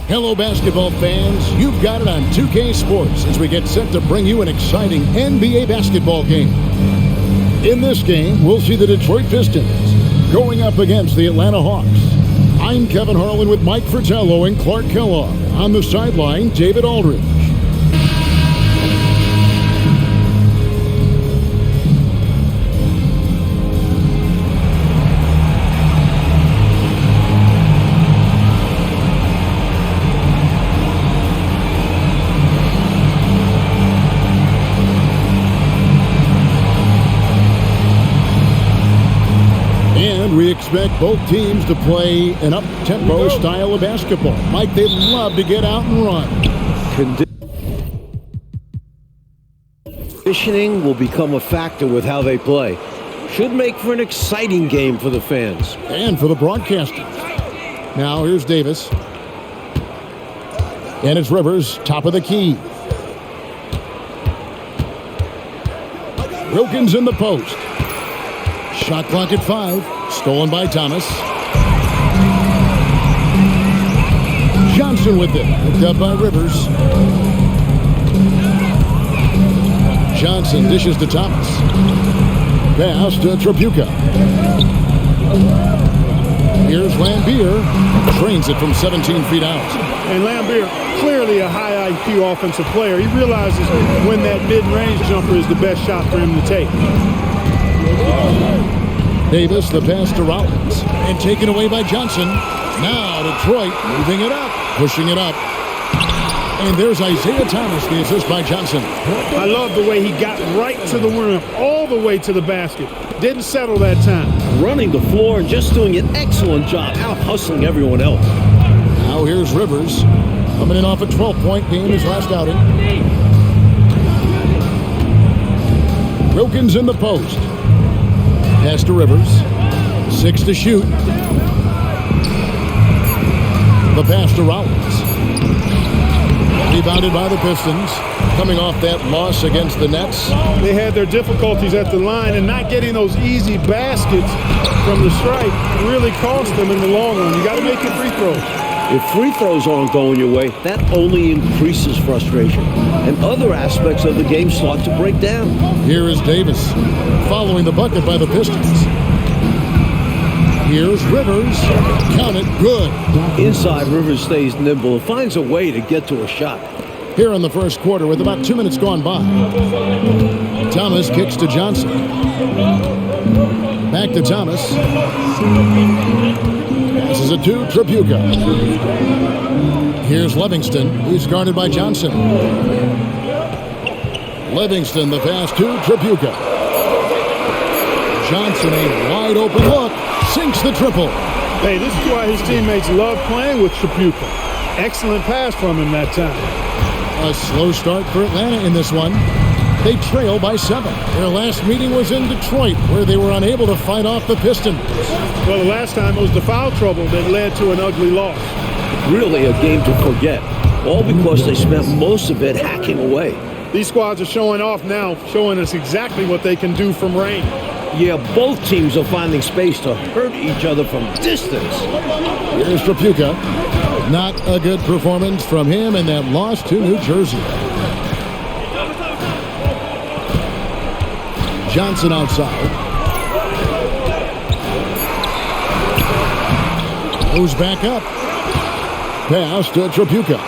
Hello, basketball fans. You've got it on 2K Sports as we get set to bring you an exciting NBA basketball game. In this game, we'll see the Detroit Pistons going up against the Atlanta Hawks. I'm Kevin Harlan with Mike Fratello and Clark Kellogg. On the sideline, David Aldridge. We expect both teams to play an up-tempo style of basketball. Mike, they love to get out and run. Conditioning will become a factor with how they play. Should make for an exciting game for the fans. And for the broadcasters. Now here's Davis. And it's Rivers, top of the key. Wilkins in the post. Shot clock at 5. Stolen by Thomas. Johnson with it. Picked up by Rivers. Johnson dishes to Thomas. Pass to Tripucka. Here's Lambier. Trains it from 17 feet out. And Lambier, clearly a high IQ offensive player. He realizes when that mid-range jumper is the best shot for him to take. Davis, the pass to Rollins, and taken away by Johnson. Now Detroit moving it up, pushing it up. And there's Isaiah Thomas, the assist by Johnson. I love the way he got right to the rim, all the way to the basket. Didn't settle that time. Running the floor and just doing an excellent job out-hustling everyone else. Now here's Rivers, coming in off a 12-point game his last outing. Wilkins in the post. Pass to Rivers. 6 to shoot. The pass to Rollins. Rebounded by the Pistons. Coming off that loss against the Nets. They had their difficulties at the line, and not getting those easy baskets from the stripe really cost them in the long run. You got to make your free throws. If free throws aren't going your way, that only increases frustration. And other aspects of the game start to break down. Here is Davis, following the bucket by the Pistons. Here's Rivers. Count it, good. Inside, Rivers stays nimble and finds a way to get to a shot. Here in the first quarter with about 2 minutes gone by. Thomas kicks to Johnson. Back to Thomas. Passes it to Tripucka. Here's Livingston. He's guarded by Johnson. Livingston, the pass to Tripucka. Johnson, a wide open look. Sinks the triple. Hey, this is why his teammates love playing with Tripucka. Excellent pass from him that time. A slow start for Atlanta in this one. They trail by 7. Their last meeting was in Detroit, where they were unable to fight off the Pistons. Well, the last time it was the foul trouble that led to an ugly loss. Really a game to forget, all because they spent most of it hacking away. These squads are showing off now, showing us exactly what they can do from range. Yeah, both teams are finding space to hurt each other from distance. Here's Tripucka. Not a good performance from him in that loss to New Jersey. Johnson outside. Goes back up. Pass to Tripucka.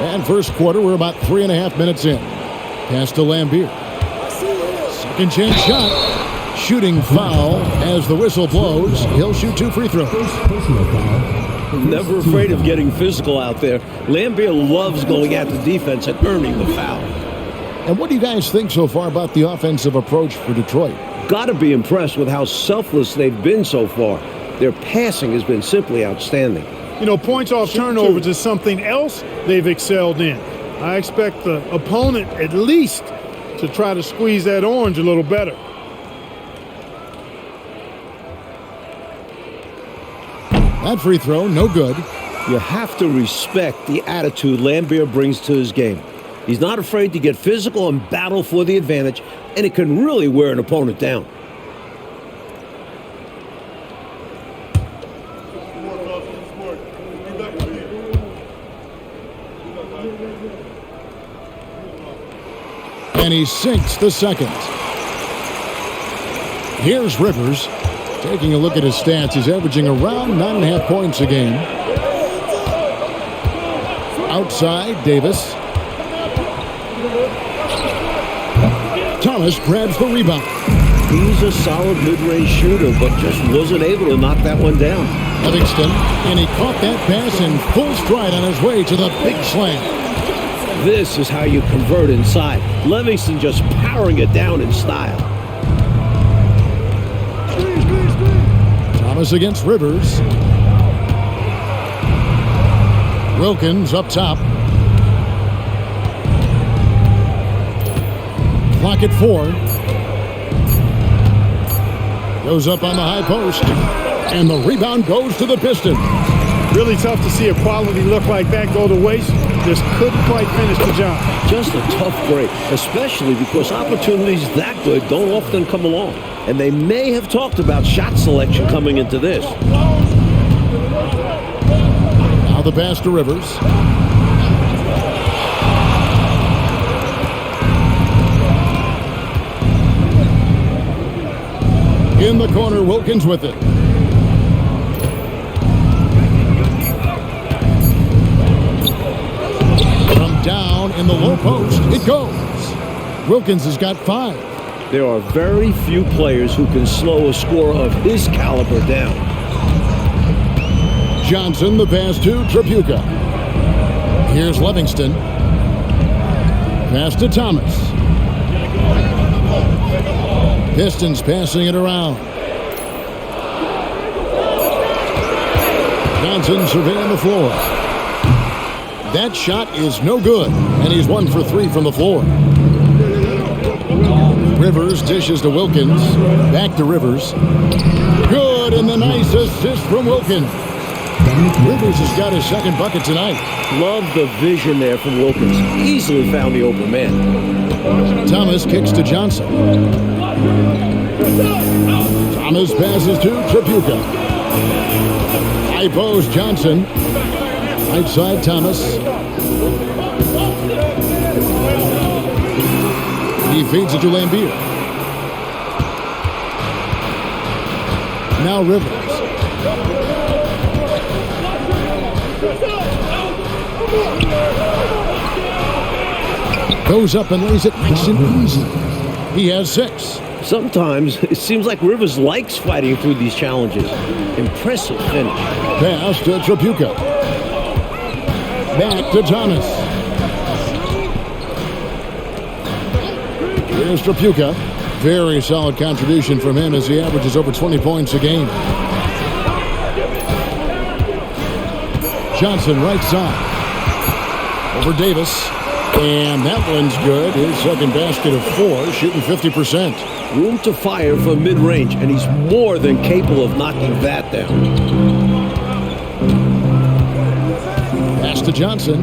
And first quarter, we're about 3.5 minutes in. Pass to Lambier. Second chance shot. Shooting foul as the whistle blows. He'll shoot 2 free throws. Never afraid of getting physical out there. Lambier loves going at the defense and earning the foul. And what do you guys think so far about the offensive approach for Detroit? Got to be impressed with how selfless they've been so far. Their passing has been simply outstanding. You know, points off turnovers is something else they've excelled in. I expect the opponent at least to try to squeeze that orange a little better. That free throw, no good. You have to respect the attitude Lambier brings to his game. He's not afraid to get physical and battle for the advantage, and it can really wear an opponent down. And he sinks the second. Here's Rivers. Taking a look at his stats, he's averaging around 9.5 points a game. Outside, Davis. Thomas grabs the rebound. He's a solid mid-range shooter, but just wasn't able to knock that one down. Livingston, and he caught that pass in full stride on his way to the big slam. This is how you convert inside. Livingston just powering it down in style. Thomas against Rivers. Wilkins up top. Clock at 4. Goes up on the high post. And the rebound goes to the Pistons. Really tough to see a quality look like that go to waste. Just couldn't quite finish the job. Just a tough break, especially because opportunities that good don't often come along. And they may have talked about shot selection coming into this. Now the pass to Rivers. In the corner, Wilkins with it. From down in the low post, it goes. Wilkins has got 5. There are very few players who can slow a scorer of his caliber down. Johnson, the pass to Tripucka. Here's Livingston. Pass to Thomas. Pistons passing it around. Johnson surveying the floor. That shot is no good, and he's 1 for 3 from the floor. Rivers dishes to Wilkins. Back to Rivers. Good, and the nice assist from Wilkins. Rivers has got his second bucket tonight. Love the vision there from Wilkins. Easily found the open man. Thomas kicks to Johnson. Thomas passes to Tripucka. High post, Johnson. Right side, Thomas. He feeds it to Lambier. Now Rivers. Goes up and lays it nice and easy. He has 6. Sometimes it seems like Rivers likes fighting through these challenges. Impressive finish. Pass to Tripucka. Back to Thomas. Here's Tripucka. Very solid contribution from him as he averages over 20 points a game. Johnson right side. Over Davis. And that one's good. His second basket of 4, shooting 50%. Room to fire from mid-range, and he's more than capable of knocking that down. Pass to Johnson.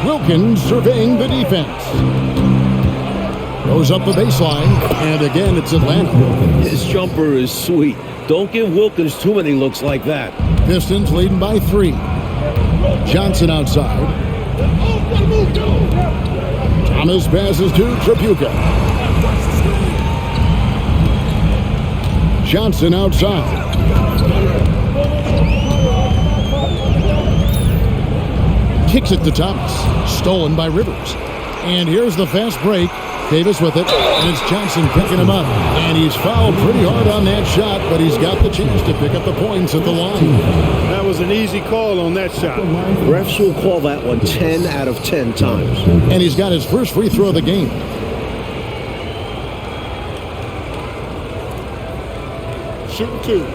Wilkins surveying the defense. Goes up the baseline, and again it's Atlanta. His jumper is sweet. Don't give Wilkins too many looks like that. Pistons leading by 3. Johnson outside. Thomas passes to Tripucka. Johnson outside. Kicks it to Thomas. Stolen by Rivers. And here's the fast break. Davis with it, and it's Johnson picking him up. And he's fouled pretty hard on that shot, but he's got the chance to pick up the points at the line. That was an easy call on that shot. Refs will call that one 10 out of 10 times. And he's got his first free throw of the game. Shooting 2.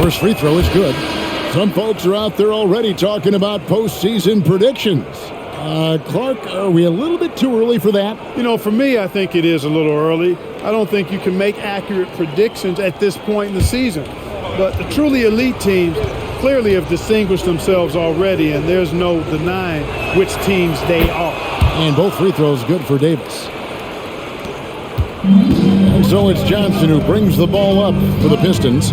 First free throw is good. Some folks are out there already talking about postseason predictions. Clark, are we a little bit too early for that? You know, for me, I think it is a little early. I don't think you can make accurate predictions at this point in the season. But the truly elite teams clearly have distinguished themselves already, and there's no denying which teams they are. And both free throws good for Davis. And so it's Johnson who brings the ball up for the Pistons.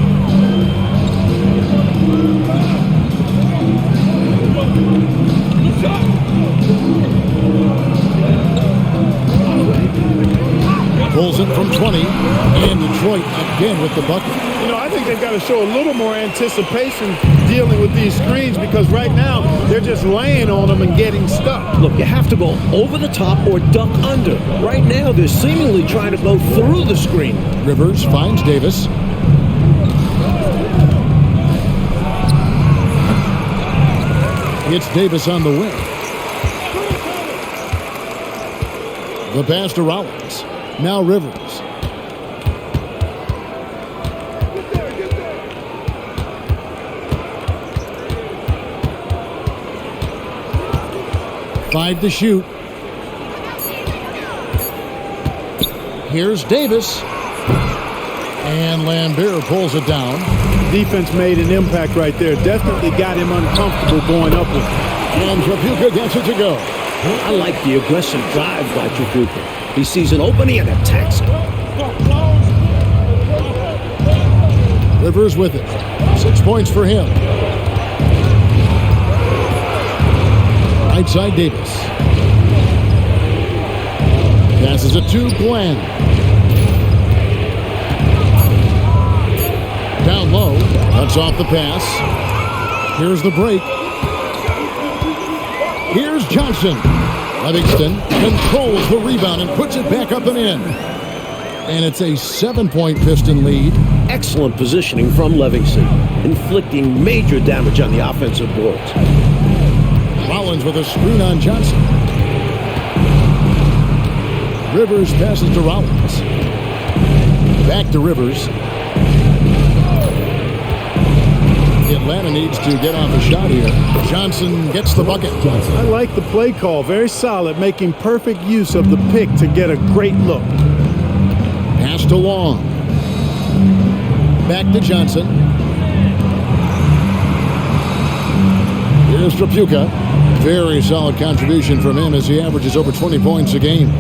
Pulls it from 20, and Detroit again with the bucket. You know, I think they've got to show a little more anticipation dealing with these screens, because right now they're just laying on them and getting stuck. Look, you have to go over the top or duck under. Right now, they're seemingly trying to go through the screen. Rivers finds Davis. It's Davis on the wing. The pass to Rollins. Now Rivers. Five to shoot. Here's Davis. And Lambert pulls it down. Defense made an impact right there. Definitely got him uncomfortable going up with it. And Trapuka gets it to go. I like the aggressive drive by Trapuka. He sees an opening and attacks it. Rivers with it. 6 points for him. Right side Davis. Passes it to Glenn. Down low. Cuts off the pass. Here's the break. Here's Johnson. Livingston controls the rebound and puts it back up and in. And it's a 7-point Piston lead. Excellent positioning from Livingston, inflicting major damage on the offensive boards. Rollins with a screen on Johnson. Rivers passes to Rollins. Back to Rivers. Atlanta needs to get off a shot here. Johnson gets the bucket. I like the play call. Very solid, making perfect use of the pick to get a great look. Pass to Long. Back to Johnson. Here's Trapuka. Very solid contribution from him as he averages over 20 points a game.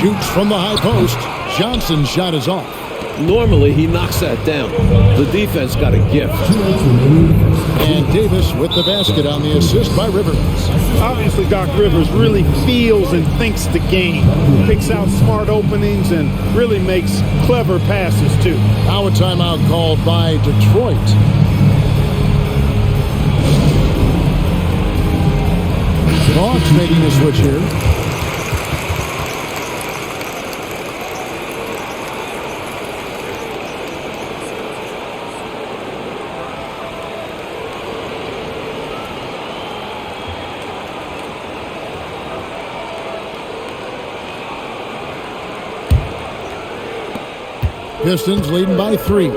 Shoots from the high post. Johnson's shot is off. Normally, he knocks that down. The defense got a gift. And Davis with the basket on the assist by Rivers. Obviously, Doc Rivers really feels and thinks the game. Picks out smart openings and really makes clever passes, too. Now a timeout called by Detroit. The Hawks making a switch here. Pistons leading by 3.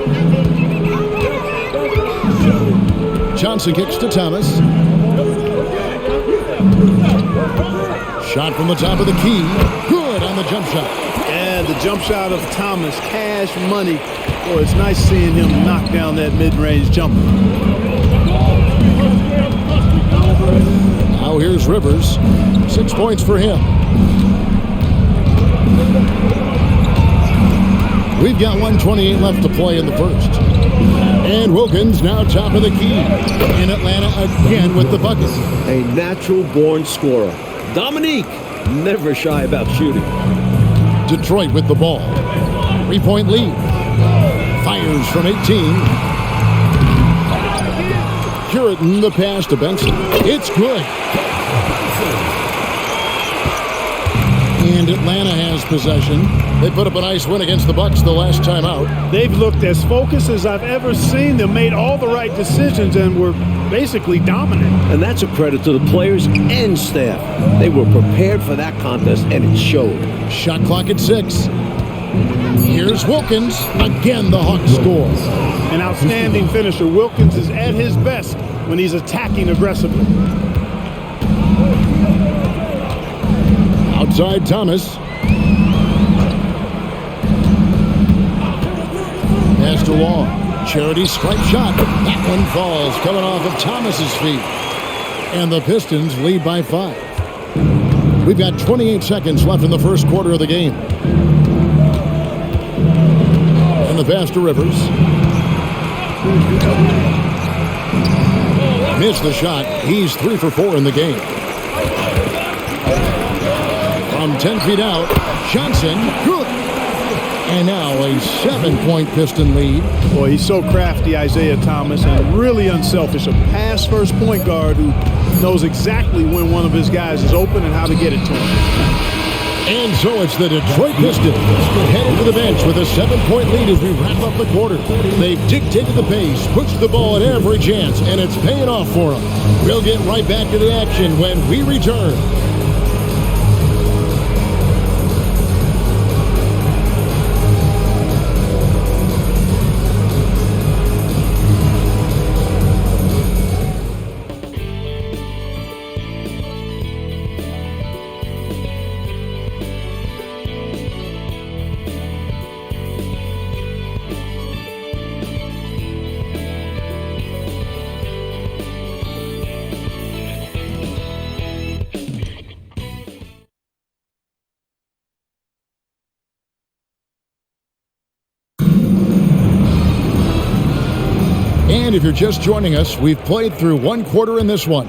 Johnson kicks to Thomas. Shot from the top of the key. Good on the jump shot. And the jump shot of Thomas, cash money. Boy, it's nice seeing him knock down that mid-range jumper. Now here's Rivers. 6 points for him. We've got 1:28 left to play in the first. And Wilkins now top of the key. In Atlanta again with the bucket. A natural-born scorer. Dominique, never shy about shooting. Detroit with the ball. 3-point lead. Fires from 18. Puritan the pass to Benson. It's good. And Atlanta has possession. They put up a nice win against the Bucks the last time out. They've looked as focused as I've ever seen them, made all the right decisions, and were basically dominant. And that's a credit to the players and staff. They were prepared for that contest, and it showed. Shot clock at 6. Here's Wilkins. Again, the Hawks score. An outstanding finisher. Wilkins is at his best when he's attacking aggressively. Outside Thomas. Pass to Long. Charity stripe shot. That one falls, coming off of Thomas's feet. And the Pistons lead by 5. We've got 28 seconds left in the first quarter of the game. And the pass to Rivers. Missed the shot. He's 3 for 4 in the game. From 10 feet out, Johnson, good. And now a 7-point Piston lead. Boy, he's so crafty, Isaiah Thomas, and really unselfish. A pass-first point guard who knows exactly when one of his guys is open and how to get it to him. And so it's the Detroit Pistons headed to the bench with a 7-point lead as we wrap up the quarter. They've dictated the pace, pushed the ball at every chance, and it's paying off for them. We'll get right back to the action when we return. And if you're just joining us, we've played through one quarter in this one.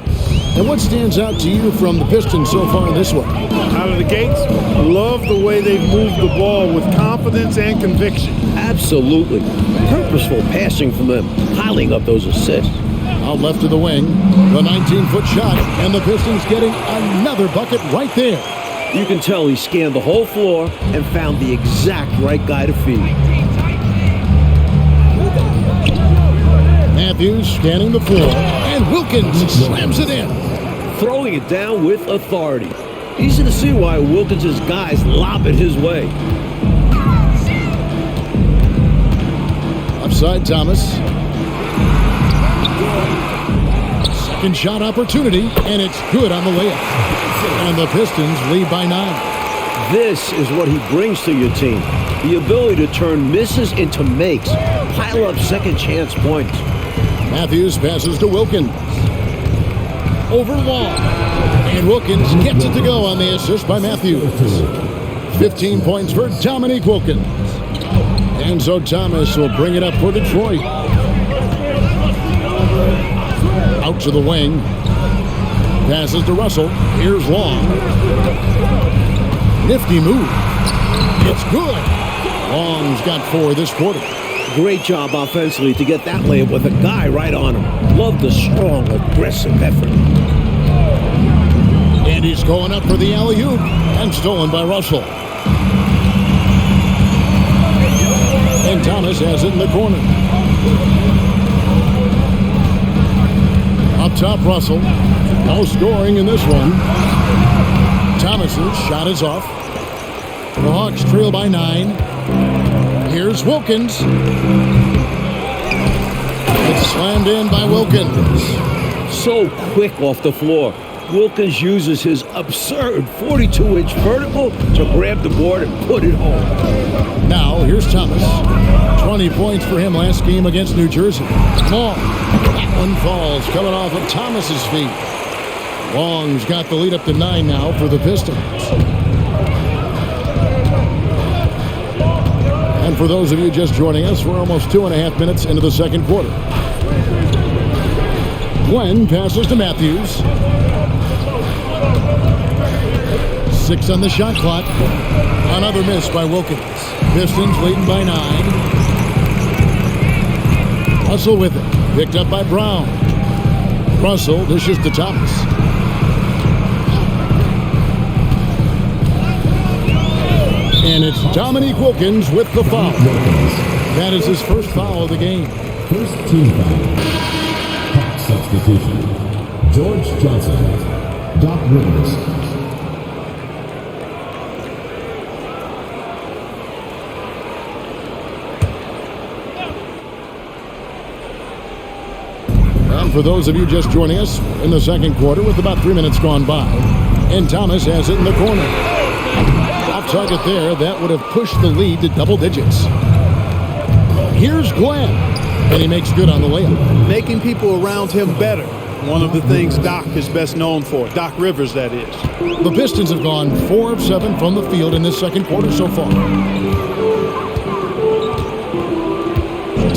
And what stands out to you from the Pistons so far in this one? Out of the gates, love the way they've moved the ball with confidence and conviction. Absolutely. Purposeful passing from them, piling up those assists. Out left of the wing, the 19-foot shot, and the Pistons getting another bucket right there. You can tell he scanned the whole floor and found the exact right guy to feed. Matthews scanning the floor, and Wilkins slams it in. Throwing it down with authority. Easy to see why Wilkins' guys lob it his way. Upside Thomas. Second shot opportunity, and it's good on the layup. And the Pistons lead by 9. This is what he brings to your team. The ability to turn misses into makes. Pile up second chance points. Matthews passes to Wilkins. Over Wall. And Wilkins gets it to go on the assist by Matthews. 15 points for Dominique Wilkins. And so Thomas will bring it up for Detroit. Out to the wing. Passes to Russell. Here's Long. Nifty move. It's good. Long's got 4 this quarter. Great job offensively to get that layup with a guy right on him. Love the strong, aggressive effort. And he's going up for the alley-oop. And stolen by Russell. And Thomas has it in the corner. Up top, Russell. No scoring in this one. Thomas's shot is off. The Hawks trail by 9. Here's Wilkins. It's slammed in by Wilkins. So quick off the floor. Wilkins uses his absurd 42-inch vertical to grab the board and put it home. Now, here's Thomas. 20 points for him last game against New Jersey. Long. That one falls, coming off of Thomas's feet. Long's got the lead up to 9 now for the Pistons. And for those of you just joining us, we're almost 2.5 minutes into the second quarter. Gwen passes to Matthews. 6 on the shot clock. Another miss by Wilkins. Pistons leading by 9. Russell with it. Picked up by Brown. Russell dishes to Thomas. And it's Dominique Wilkins with the foul. That is his first foul of the game. First team foul. Hawk substitution. George Johnson. Doc Rivers. And for those of you just joining us in the second quarter with about 3 minutes gone by. And Thomas has it in the corner. Off target there, that would have pushed the lead to double digits. Here's Glenn, and he makes good on the layup. Making people around him better. One of the things Doc is best known for. Doc Rivers, that is. The Pistons have gone 4 of 7 from the field in this second quarter so far.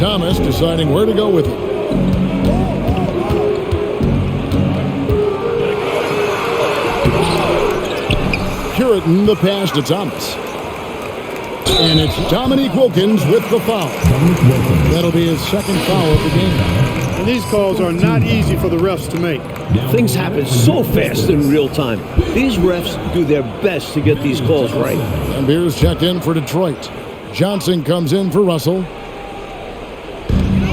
Thomas deciding where to go with it. Puritan the pass to Thomas. And it's Dominique Wilkins with the foul. That'll be his second foul of the game. And these calls are not easy for the refs to make. Things happen so fast in real time. These refs do their best to get these calls right. And Beers checked in for Detroit. Johnson comes in for Russell.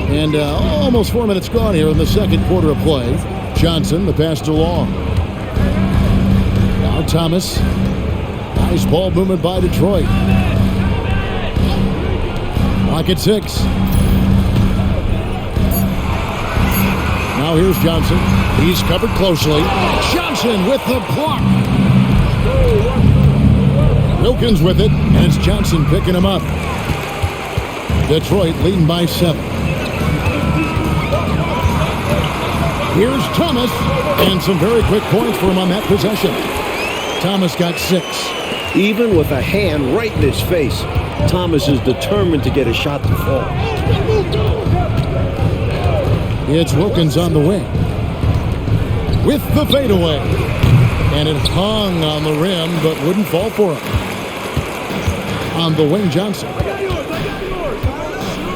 And almost 4 minutes gone here in the second quarter of play. Johnson, the pass to Long. Now Thomas. Nice ball movement by Detroit. Clock at 6. Now here's Johnson. He's covered closely. Johnson with the block. Wilkins with it, and it's Johnson picking him up. Detroit leading by 7. Here's Thomas, and some very quick points for him on that possession. Thomas got 6. Even with a hand right in his face, Thomas is determined to get a shot to fall. It's Wilkins on the wing. With the fadeaway. And it hung on the rim, but wouldn't fall for him. On the wing, Johnson.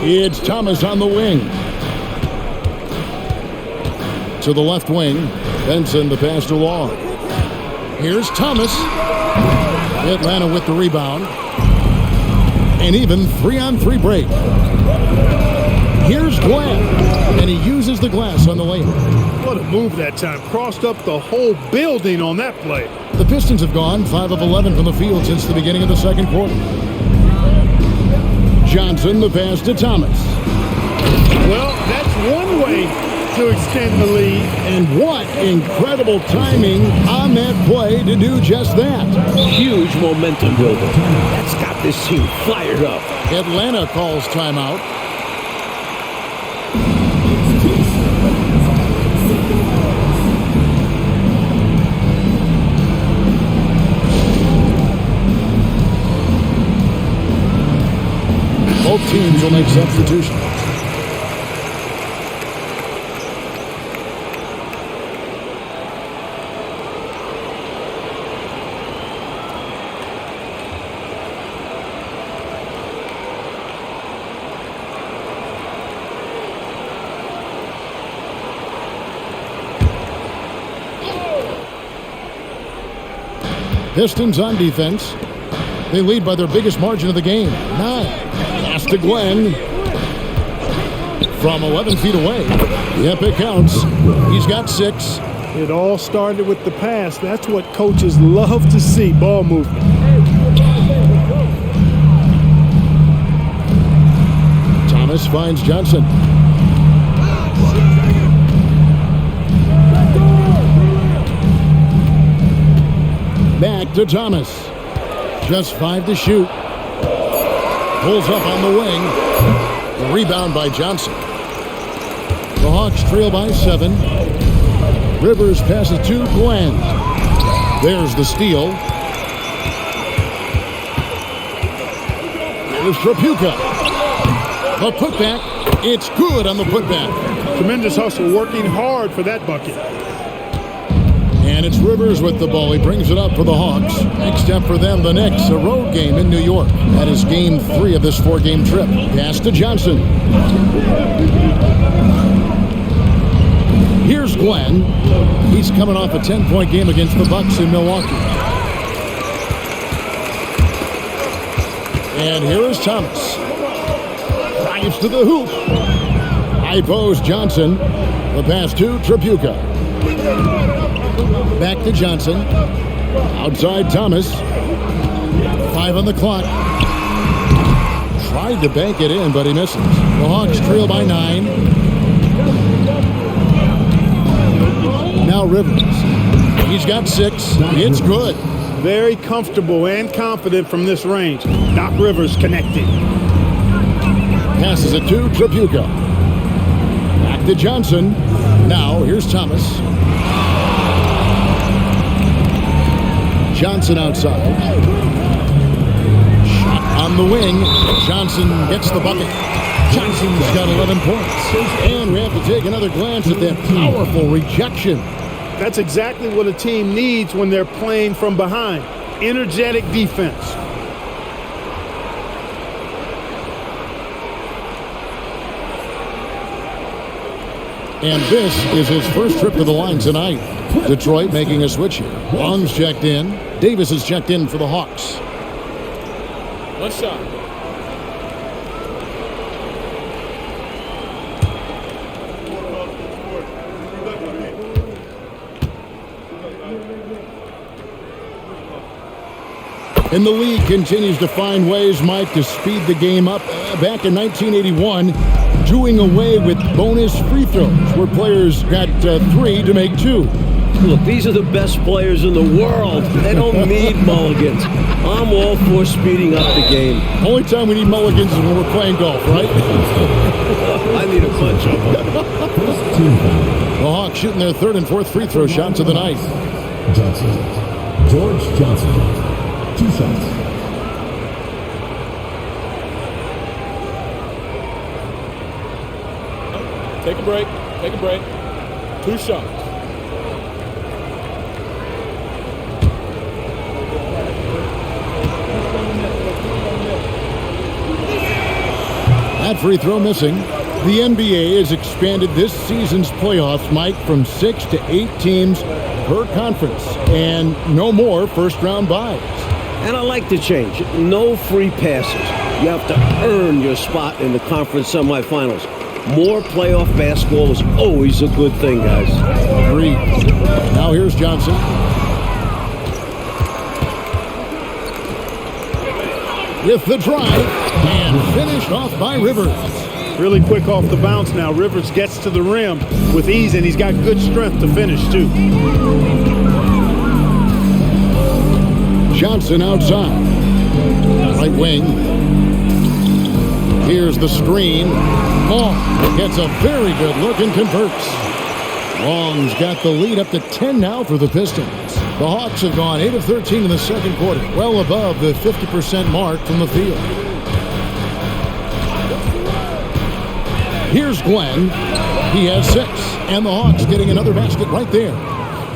It's Thomas on the wing. To the left wing. Benson, the pass to Long. Here's Thomas. Atlanta with the rebound. An even 3-on-3 break. Here's Glenn. And he uses the glass on the layup. What a move that time. Crossed up the whole building on that play. The Pistons have gone 5 of 11 from the field since the beginning of the second quarter. Johnson, the pass to Thomas. Well, that's one way to extend the lead. And what incredible timing on that play to do just that. Huge momentum builder. That's got this team fired up. Atlanta calls timeout. Both teams will make substitutions. Pistons on defense. They lead by their biggest margin of the game, 9. Pass to Glenn. From 11 feet away. Yep, it counts. He's got 6. It all started with the pass. That's what coaches love to see, ball movement. Thomas finds Johnson. Back to Thomas. Just 5 to shoot. Pulls up on the wing. The rebound by Johnson. The Hawks trail by 7. Rivers passes to Glenn. There's the steal. There's Trapuka. The putback. It's good on the putback. Tremendous hustle, working hard for that bucket. And it's Rivers with the ball. He brings it up for the Hawks. Next step for them, the Knicks, a road game in New York. That is game 3 of this 4-game trip. Pass to Johnson. Here's Glenn. He's coming off a 10-point game against the Bucks in Milwaukee. And here is Thomas. Drives to the hoop. High post Johnson. The pass to Trapuka. Back to Johnson. Outside Thomas. 5 on the clock. Tried to bank it in, but he misses. The Hawks trail by 9. Now Rivers. He's got 6. It's good. Very comfortable and confident from this range. Doc Rivers connecting. Passes it to Trapuka. Back to Johnson. Now here's Thomas. Johnson outside. Shot on the wing. Johnson gets the bucket. Johnson's got 11 points. And we have to take another glance at that powerful rejection. That's exactly what a team needs when they're playing from behind. Energetic defense. And this is his first trip to the line tonight. Detroit making a switch here. Long's checked in. Davis is checked in for the Hawks. One shot. And the league continues to find ways, Mike, to speed the game up. Back in 1981, doing away with bonus free throws, where players got 3 to make 2. Look, these are the best players in the world. They don't need mulligans. I'm all for speeding up the game. Only time we need mulligans is when we're playing golf, right? I need a bunch of them. The Hawks shooting their 3rd and 4th free throw shots of the night. Johnson. George Johnson. 2 shots. Take a break. Take a break. 2 shots. That free throw missing. The NBA has expanded this season's playoffs, Mike, from 6 to 8 teams per conference, and no more first-round byes. And I like the change. No free passes. You have to earn your spot in the conference semifinals. More playoff basketball is always a good thing, guys. Agreed. Now here's Johnson. With the drive, and finished off by Rivers. Really quick off the bounce now. Rivers gets to the rim with ease, and he's got good strength to finish, too. Johnson outside. Right wing. Here's the screen. Long gets a very good look and converts. Long's got the lead up to 10 now for the Pistons. The Hawks have gone 8 of 13 in the second quarter, well above the 50% mark from the field. Here's Glenn. He has 6, and the Hawks getting another basket right there.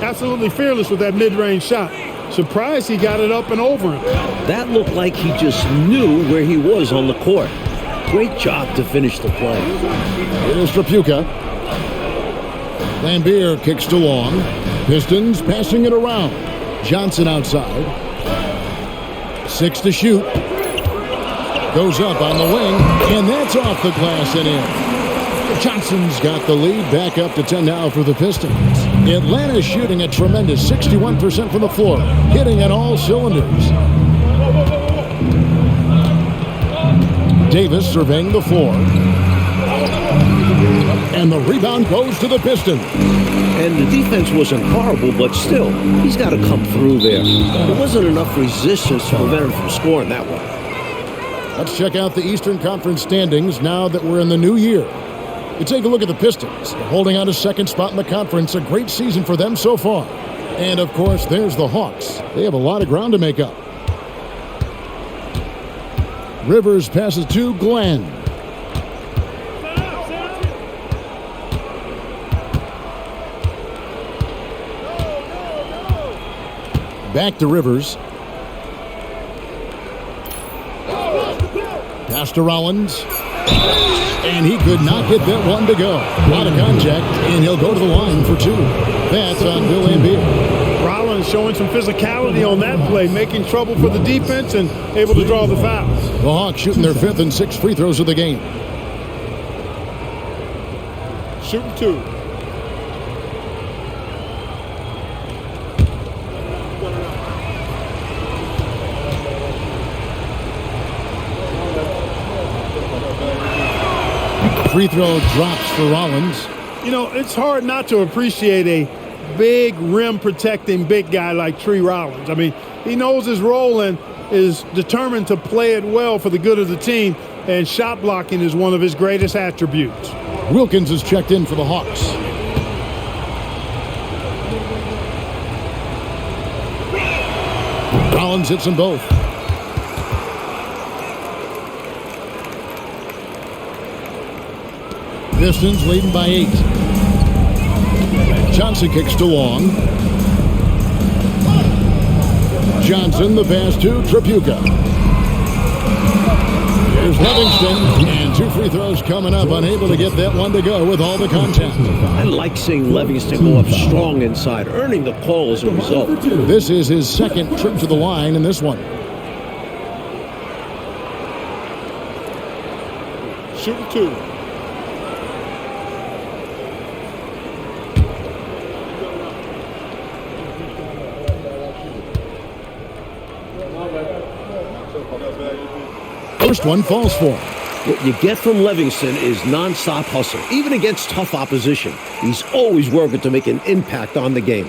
Absolutely fearless with that mid-range shot. Surprised he got it up and over him. That looked like he just knew where he was on the court. Great job to finish the play. It is Trapuka. Lambier kicks to Long. Pistons passing it around. Johnson outside. 6 to shoot. Goes up on the wing, and that's off the glass and in. Johnson's got the lead, back up to 10 now for the Pistons. Atlanta's shooting a tremendous 61% from the floor, hitting on all cylinders. Davis surveying the floor. And the rebound goes to the Pistons. And the defense wasn't horrible, but still, he's got to come through there. There wasn't enough resistance to prevent him from scoring that one. Let's check out the Eastern Conference standings now that we're in the new year. You take a look at the Pistons. They're holding on to second spot in the conference. A great season for them so far. And, of course, there's the Hawks. They have a lot of ground to make up. Rivers passes to Glenn. Back to Rivers. Pass to Rollins. And he could not get that one to go. A lot of contact, and he'll go to the line for 2. That's on Bill Lambier. Rollins showing some physicality on that play, making trouble for the defense and able to draw the foul. The Hawks shooting their 5th and 6th free throws of the game. Shooting 2. Free throw drops for Rollins. You know, it's hard not to appreciate a big rim-protecting big guy like Tree Rollins. I mean, he knows his role and is determined to play it well for the good of the team, and shot blocking is one of his greatest attributes. Wilkins is checked in for the Hawks. Rollins hits them both. Pistons leading by 8. Johnson kicks to Long. Johnson, the pass to Tripucka. Here's Livingston, and 2 free throws coming up. Unable to get that one to go with all the contact. I like seeing Livingston go up strong inside, earning the call as a result. This is his second trip to the line in this one. Shooting 2. First one falls for him. What you get from Livingston is non-stop hustle, even against tough opposition. He's always working to make an impact on the game.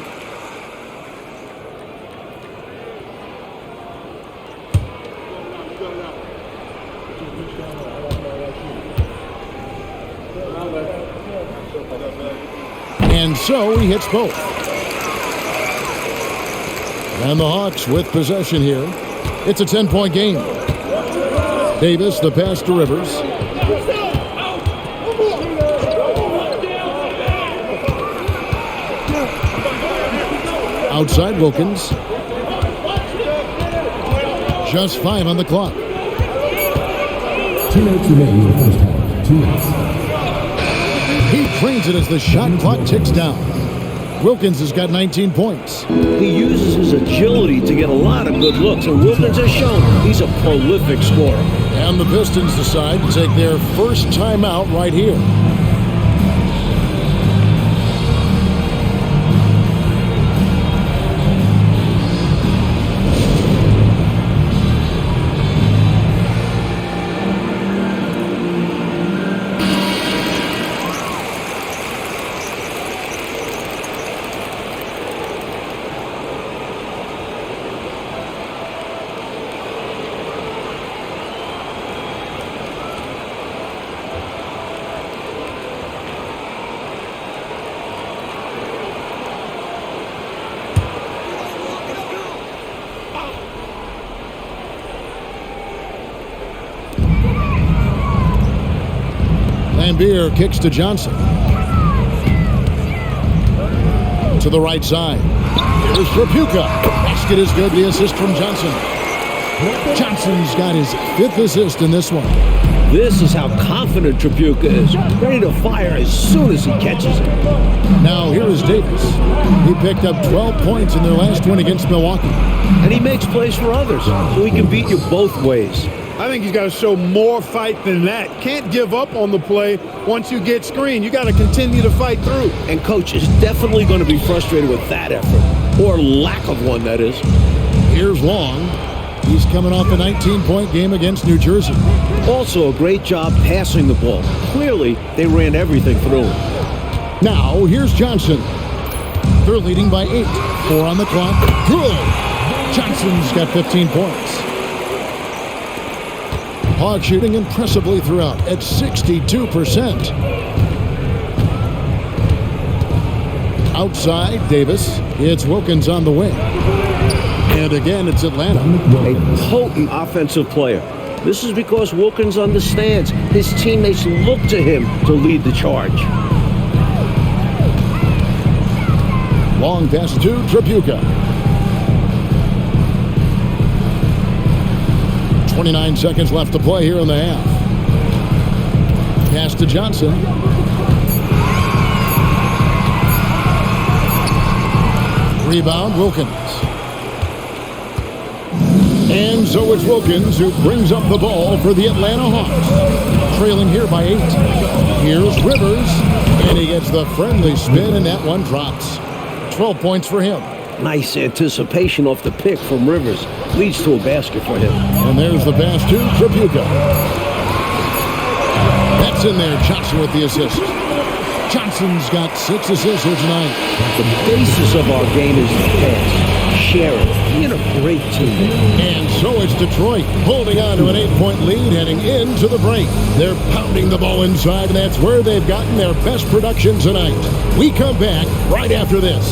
And so he hits both. And the Hawks with possession here. It's a 10-point game. Davis, the pass to Rivers. Outside Wilkins. Just 5 on the clock. 2 minutes remaining in the first half. 2 minutes. He trains it as the shot clock ticks down. Wilkins has got 19 points. He uses his agility to get a lot of good looks, and Wilkins has shown he's a prolific scorer. And the Pistons decide to take their first timeout right here. Beer kicks to Johnson. To the right side. Here's Tripucka. Basket is good. The assist from Johnson. Johnson's got his 5th assist in this one. This is how confident Tripucka is. Ready to fire as soon as he catches it. Now here is Davis. He picked up 12 points in their last win against Milwaukee. And he makes plays for others, so he can beat you both ways. I think he's got to show more fight than that. Can't give up on the play once you get screened. You got to continue to fight through. And Coach is definitely going to be frustrated with that effort, or lack of one, that is. Here's Long. He's coming off a 19-point game against New Jersey. Also a great job passing the ball. Clearly, they ran everything through him. Now, here's Johnson. They're leading by 8. 4 on the clock. Good. Johnson's got 15 points. Hawk shooting impressively throughout at 62%. Outside, Davis. It's Wilkins on the wing. And again, it's Atlanta. A potent offensive player. This is because Wilkins understands his teammates look to him to lead the charge. Long pass to Tripucka. 29 seconds left to play here in the half. Pass to Johnson. Rebound, Wilkins. And so it's Wilkins who brings up the ball for the Atlanta Hawks. Trailing here by 8. Here's Rivers. And he gets the friendly spin, and that one drops. 12 points for him. Nice anticipation off the pick from Rivers. Leads to a basket for him. And there's the pass to Tripucka. That's in there. Johnson with the assist. Johnson's got 6 assists here tonight. The basis of our game is pass. Sharing. Being a great team. And so it's Detroit holding on to an 8-point lead heading into the break. They're pounding the ball inside, and that's where they've gotten their best production tonight. We come back right after this.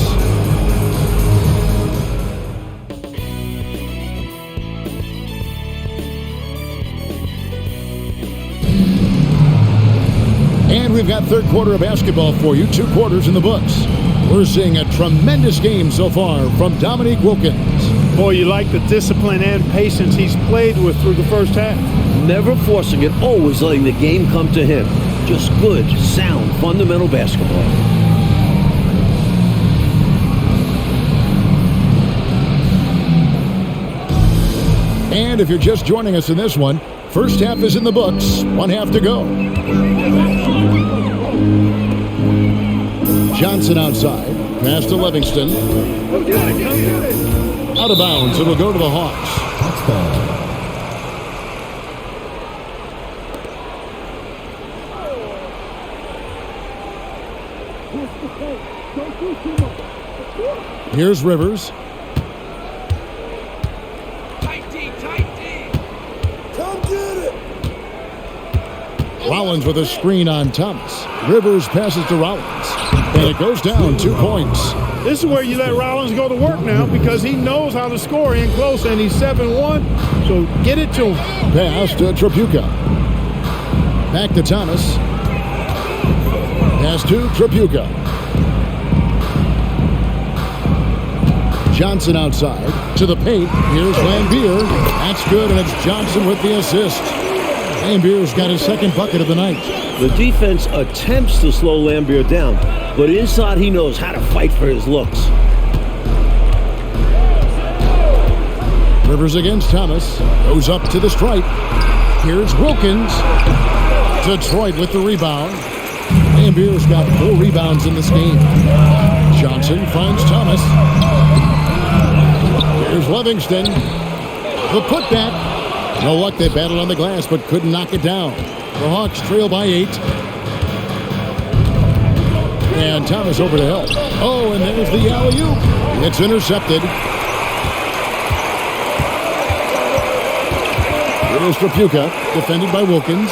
And we've got third quarter of basketball for you. 2 quarters in the books. We're seeing a tremendous game so far from Dominique Wilkins. Boy, you like the discipline and patience he's played with through the first half. Never forcing it, always letting the game come to him. Just good, sound, fundamental basketball. And if you're just joining us in this one, first half is in the books. 1 half to go. Johnson outside. Pass to Livingston. Out of bounds. It'll go to the Hawks. Here's Rivers. Rollins with a screen on Thomas. Rivers passes to Rollins. And it goes down 2 points. This is where you let Rollins go to work now because he knows how to score in close, and he's 7-1, so get it to him. Pass to Tripucka. Back to Thomas. Pass to Tripucka. Johnson outside to the paint. Here's Lambier. That's good, and it's Johnson with the assist. Lambier's got his second bucket of the night. The defense attempts to slow Lambier down, but inside he knows how to fight for his looks. Rivers against Thomas. Goes up to the stripe. Here's Wilkins. Detroit with the rebound. Lambier's got 4 rebounds in this game. Johnson finds Thomas. Here's Livingston. The putback. No luck, they battled on the glass, but couldn't knock it down. The Hawks trail by 8. And Thomas over to help. Oh, and there's the alley-oop. It's intercepted. Here's Tripucka, defended by Wilkins.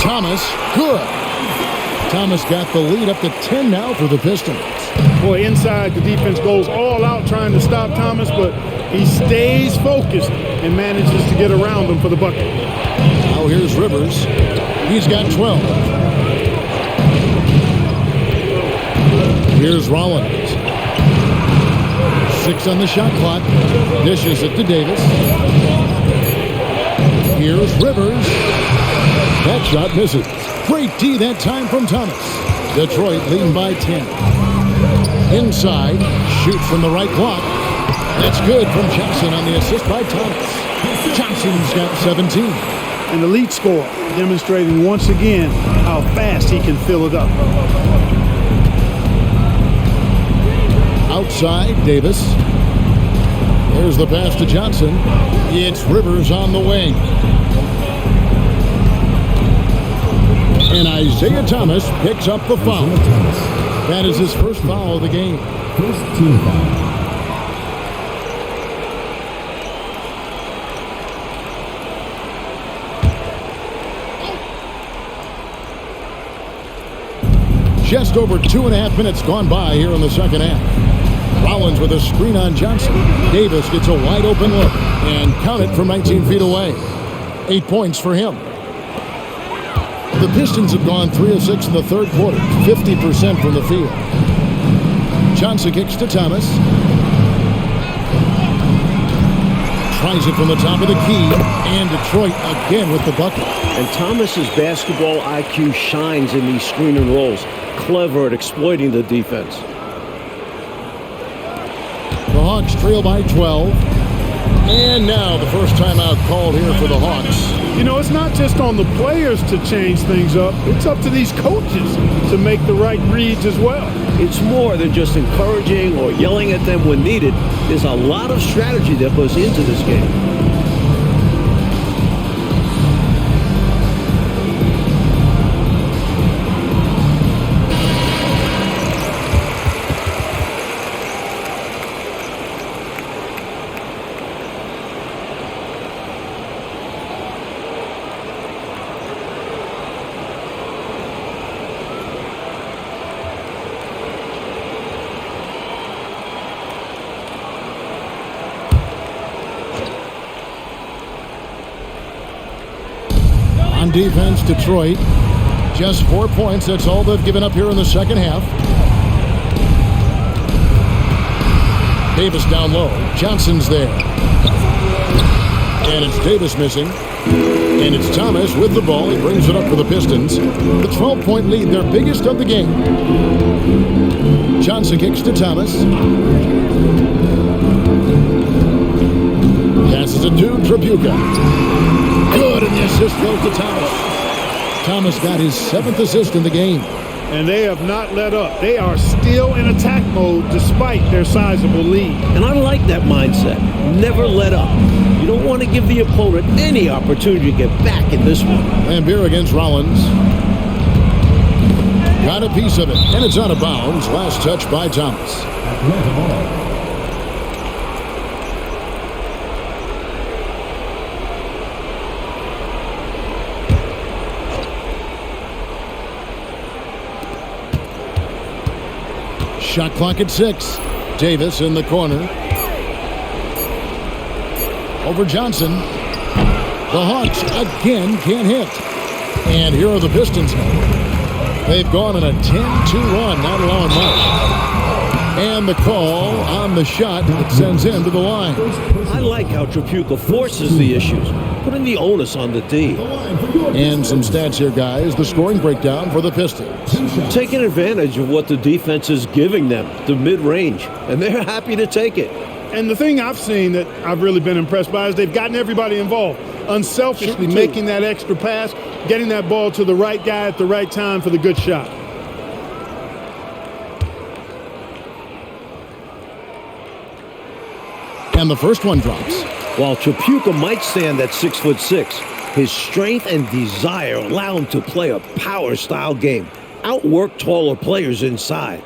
Thomas, good. Thomas got the lead up to 10 now for the Pistons. Boy, inside the defense goes all out trying to stop Thomas, but he stays focused and manages to get around him for the bucket. Now here's Rivers. He's got 12. Here's Rollins. 6 on the shot clock. Dishes it to Davis. Here's Rivers. That shot misses. Great D that time from Thomas. Detroit leading by 10. Inside. Shoots from the right block. That's good from Johnson on the assist by Thomas. Johnson's got 17. An elite score, demonstrating once again how fast he can fill it up. Outside, Davis. There's the pass to Johnson. It's Rivers on the wing. And Isaiah Thomas picks up the foul. That is his first foul of the game. First team foul. Just over 2.5 minutes gone by here in the second half. Rollins with a screen on Johnson. Davis gets a wide open look and count it from 19 feet away. 8 points for him. The Pistons have gone 3 of 6 in the third quarter, 50% from the field. Johnson kicks to Thomas. Tries it from the top of the key, and Detroit again with the bucket. And Thomas's basketball IQ shines in these screen and rolls. Clever at exploiting the defense. The Hawks trail by 12. And now the first timeout called here for the Hawks. You know, it's not just on the players to change things up. It's up to these coaches to make the right reads as well. It's more than just encouraging or yelling at them when needed. There's a lot of strategy that goes into this game. On defense, Detroit. Just 4 points. That's all they've given up here in the second half. Davis down low. Johnson's there. And it's Davis missing. And it's Thomas with the ball. He brings it up for the Pistons. The 12-point lead, their biggest of the game. Johnson kicks to Thomas. Passes it to Tripucka. Good, and the assist goes to Thomas. Thomas got his 7th assist in the game. And they have not let up. They are still in attack mode despite their sizable lead. And I like that mindset. Never let up. You don't want to give the opponent any opportunity to get back in this one. Lambeer against Rollins. Got a piece of it, and it's out of bounds. Last touch by Thomas. Atlanta ball. Shot clock at 6. Davis in the corner. Over Johnson. The Hawks again can't hit. And here are the Pistons now. They've gone on a 10-2 run, not allowing much. And the call on the shot that sends him to the line. I like how Tripucka forces the issues, putting the onus on the D. And some stats here, guys. The scoring breakdown for the Pistons. Taking advantage of what the defense is giving them, the mid-range, and they're happy to take it. And the thing I've seen that I've really been impressed by is they've gotten everybody involved. Unselfishly making that extra pass, getting that ball to the right guy at the right time for the good shot. And the first one drops. While Tripucka might stand at 6'6", his strength and desire allow him to play a power-style game, outwork taller players inside.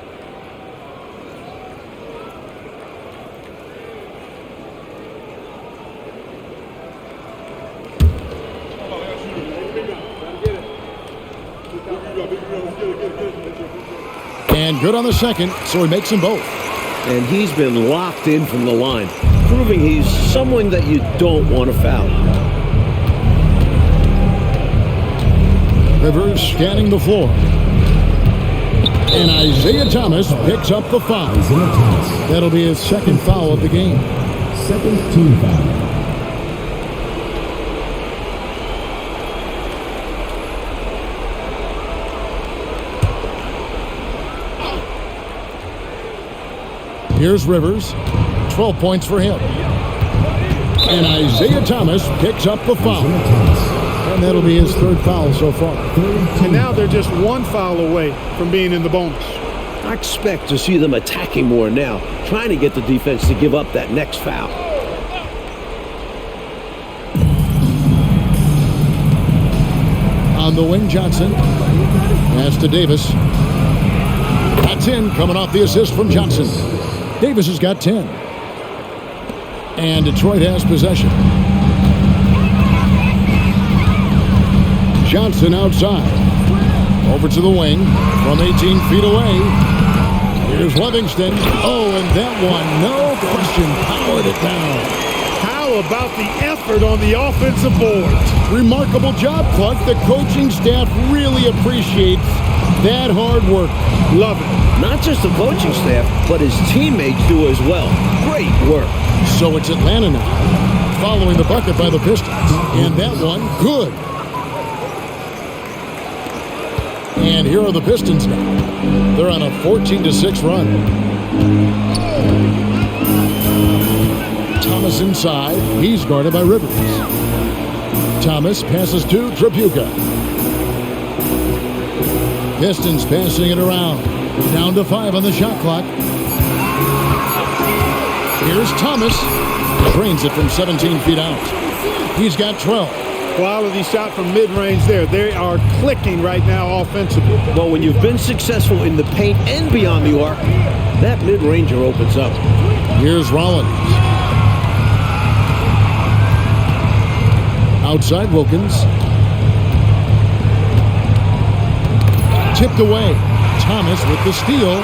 And good on the second, so he makes them both. And he's been locked in from the line, proving he's someone that you don't want to foul. Rivers scanning the floor. And Isaiah Thomas picks up the foul. That'll be his second foul of the game. Second team foul. Here's Rivers. 12 points for him. And Isaiah Thomas picks up the foul. And that'll be his third foul so far. And now they're just one foul away from being in the bonus. I expect to see them attacking more now, trying to get the defense to give up that next foul. On the wing, Johnson. Pass to Davis. That's in, coming off the assist from Johnson. Davis has got 10. And Detroit has possession. Johnson outside. Over to the wing from 18 feet away. Here's Livingston. Oh, and that one, no question, powered it down. How about the effort on the offensive boards? Remarkable job, Clark. The coaching staff really appreciates that hard work. Love it. Not just the coaching staff, but his teammates do as well. Great work. So it's Atlanta now, following the bucket by the Pistons. And that one, good. And here are the Pistons now. They're on a 14-6 run. Thomas inside. He's guarded by Rivers. Thomas passes to Tripucka. Pistons passing it around. Down to 5 on the shot clock. Here's Thomas. Drains it from 17 feet out. He's got 12. Quality shot from mid-range there. They are clicking right now offensively. Well, when you've been successful in the paint and beyond the arc, that mid-ranger opens up. Here's Rollins. Outside Wilkins. Tipped away. Thomas with the steal.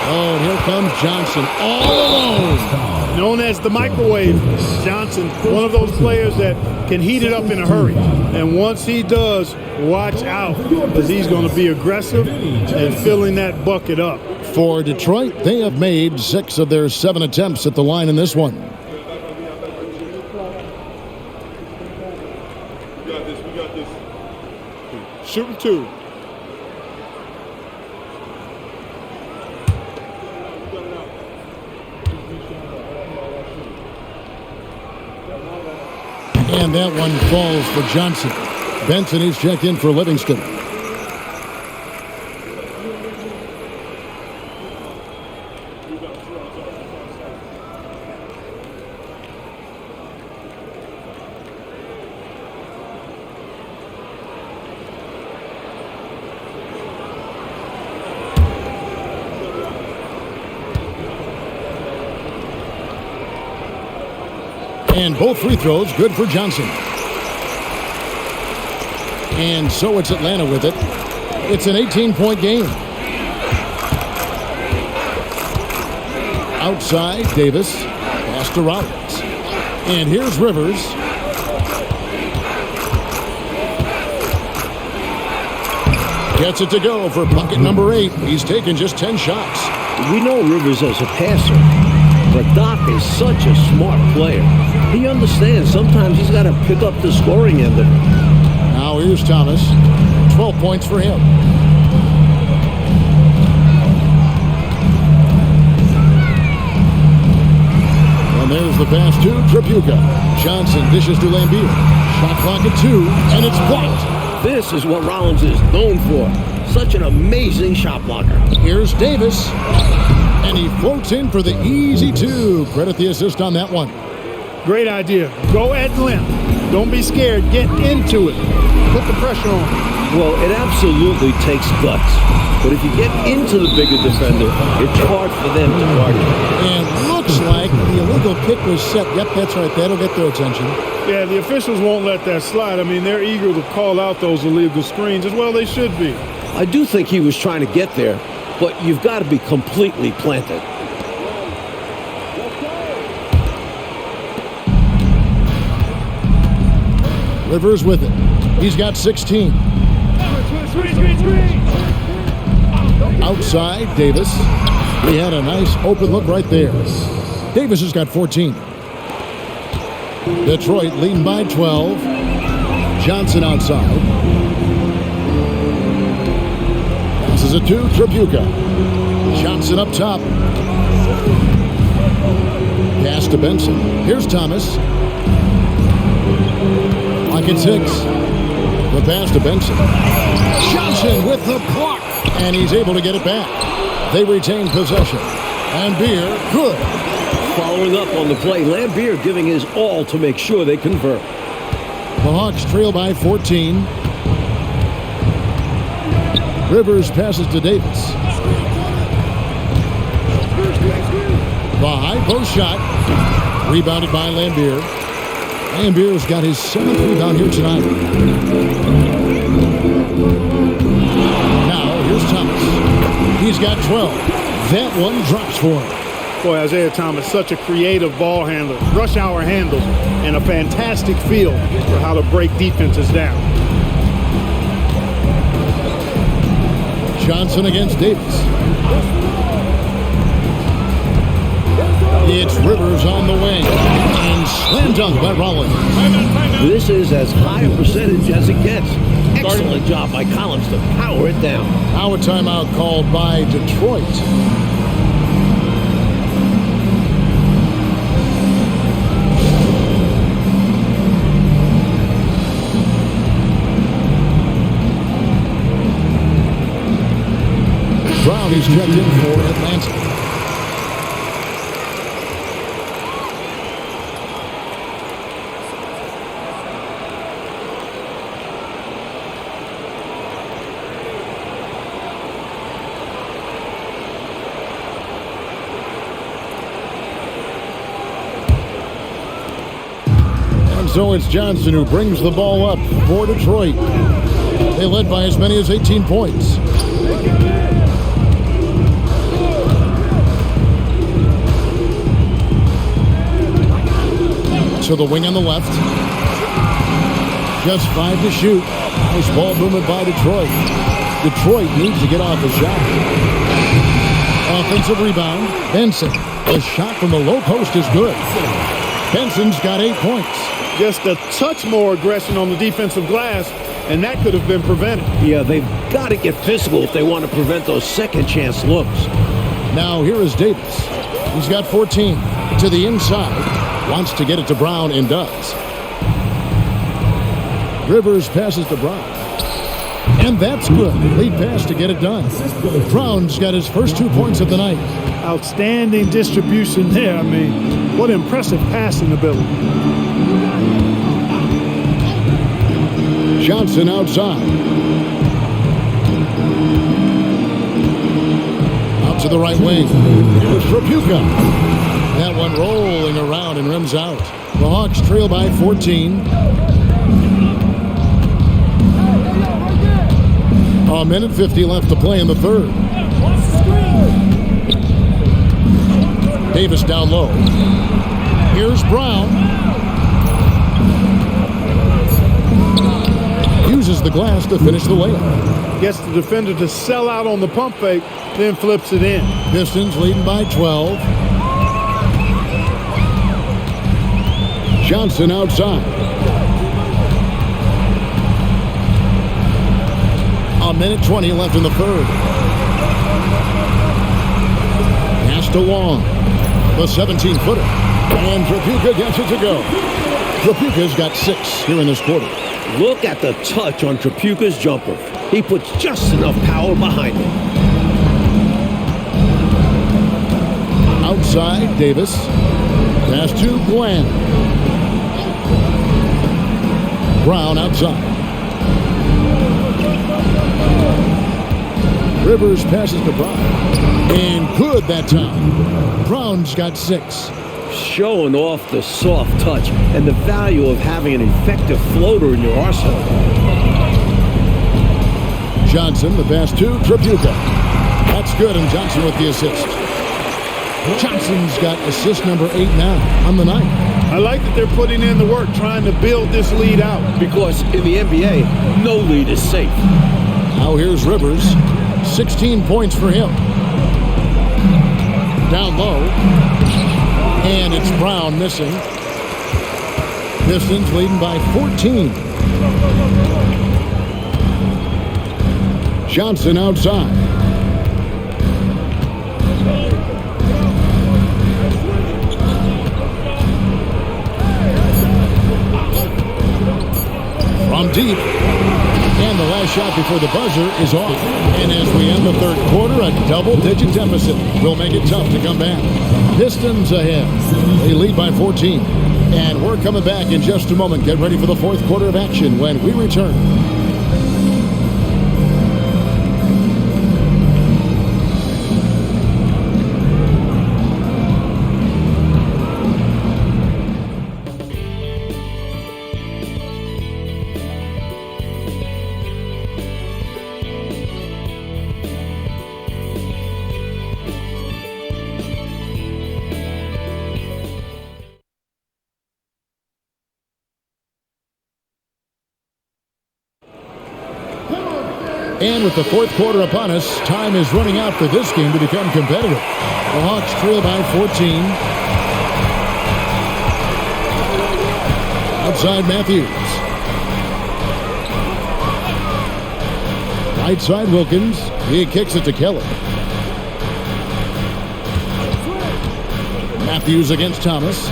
Oh, and here comes Johnson all alone. Known as the microwave, Johnson, one of those players that can heat it up in a hurry. And once he does, watch out, because he's going to be aggressive and filling that bucket up. For Detroit, they have made 6 of their 7 attempts at the line in this one. We got this. We got this. Shooting 2. And that one falls for Johnson. Benson is checked in for Livingston. And both free throws good for Johnson. And so it's Atlanta with it. It's an 18-point game. Outside, Davis. Pass to Rollins. And here's Rivers. Gets it to go for bucket number 8. He's taken just 10 shots. We know Rivers as a passer, but Doc is such a smart player. He understands sometimes he's got to pick up the scoring end of it. Now here's Thomas. 12 points for him. And there's the pass to Tripucka. Johnson dishes to Lambier. Shot clock at 2, and it's blocked. This is what Rollins is known for. Such an amazing shot blocker. Here's Davis. And he floats in for the easy 2. Credit the assist on that one. Great idea. Go at length. Don't be scared. Get into it. Put the pressure on. Well, it absolutely takes guts. But if you get into the bigger defender, it's hard for them to guard you. And looks like the illegal kick was set. Yep, that's right. That'll get their attention. Yeah, the officials won't let that slide. I mean, they're eager to call out those illegal screens as well. They should be. I do think he was trying to get there, but you've got to be completely planted. Rivers with it. He's got 16. Outside, Davis. He had a nice open look right there. Davis has got 14. Detroit leading by 12. Johnson outside. Passes it to Tripucka. Johnson up top. Pass to Benson. Here's Thomas. Clock at 6. The pass to Benson. Johnson with the block. And he's able to get it back. They retain possession. And Beer, good. Following up on the play, Lambier giving his all to make sure they convert. The Hawks trail by 14. Rivers passes to Davis. The high post shot. Rebounded by Lambier. Lambier's got his 7th rebound here tonight. Now, here's Thomas. He's got 12. That one drops for him. Boy, Isaiah Thomas, such a creative ball handler. Rush hour handles and a fantastic feel for how to break defenses down. Johnson against Davis. It's Rivers on the wing. And slam dunk by Rollins. This is as high a percentage as it gets. Excellent job by Collins to power it down. Now a timeout called by Detroit. Brown is checked in for Atlanta. So it's Johnson who brings the ball up for Detroit. They led by as many as 18 points. To the wing on the left. Just 5 to shoot. Nice ball movement by Detroit. Detroit needs to get off a shot. Offensive rebound. Benson. A shot from the low post is good. Benson's got 8 points. Just a touch more aggression on the defensive glass, and that could have been prevented. Yeah, they've got to get physical if they want to prevent those second chance looks. Now here is Davis. He's got 14. To the inside. Wants to get it to Brown and does. Rivers passes to Brown. And that's good. Lead pass to get it done. Brown's got his first 2 points of the night. Outstanding distribution there. I mean, what impressive passing ability. Johnson outside. Out to the right wing. Here's Tripucka. That one rolling around and rims out. The Hawks trail by 14. A minute 50 left to play in the third. Davis down low. Here's Brown. Uses the glass to finish the layup. Gets the defender to sell out on the pump fake, then flips it in. Pistons leading by 12. Johnson outside. A minute 20 left in the third. Pass to Long. The 17-footer. And Tripucka gets it to go. Tripucka's got 6 here in this quarter. Look at the touch on Tripucka's jumper. He puts just enough power behind it. Outside, Davis. Pass to Glenn. Brown outside. Rivers passes to Brown. And good that time. Brown's got 6. Showing off the soft touch and the value of having an effective floater in your arsenal. Johnson, the pass to Tripucka. That's good, and Johnson with the assist. Johnson's got assist number 8 now on the night. I like that they're putting in the work trying to build this lead out. Because in the NBA, no lead is safe. Now here's Rivers. 16 points for him. Down low. And it's Brown missing. Pistons leading by 14. Johnson outside. From deep. And the last shot before the buzzer is off. And as we end the third quarter, a double-digit deficit will make it tough to come back. Pistons ahead. They lead by 14. And we're coming back in just a moment. Get ready for the fourth quarter of action when we return. And with the fourth quarter upon us, time is running out for this game to become competitive. The Hawks trail by 14. Outside Matthews. Right side Wilkins. He kicks it to Kelly. Matthews against Thomas.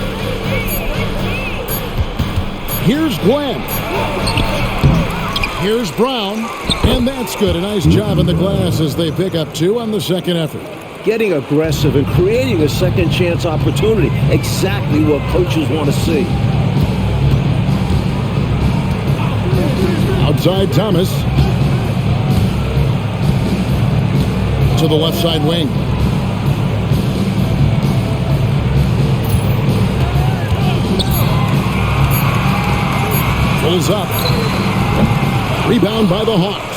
Here's Glenn. Here's Brown. And that's good. A nice job in the glass as they pick up 2 on the second effort. Getting aggressive and creating a second chance opportunity. Exactly what coaches want to see. Outside Thomas. To the left side wing. Pulls up. Rebound by the Hawks.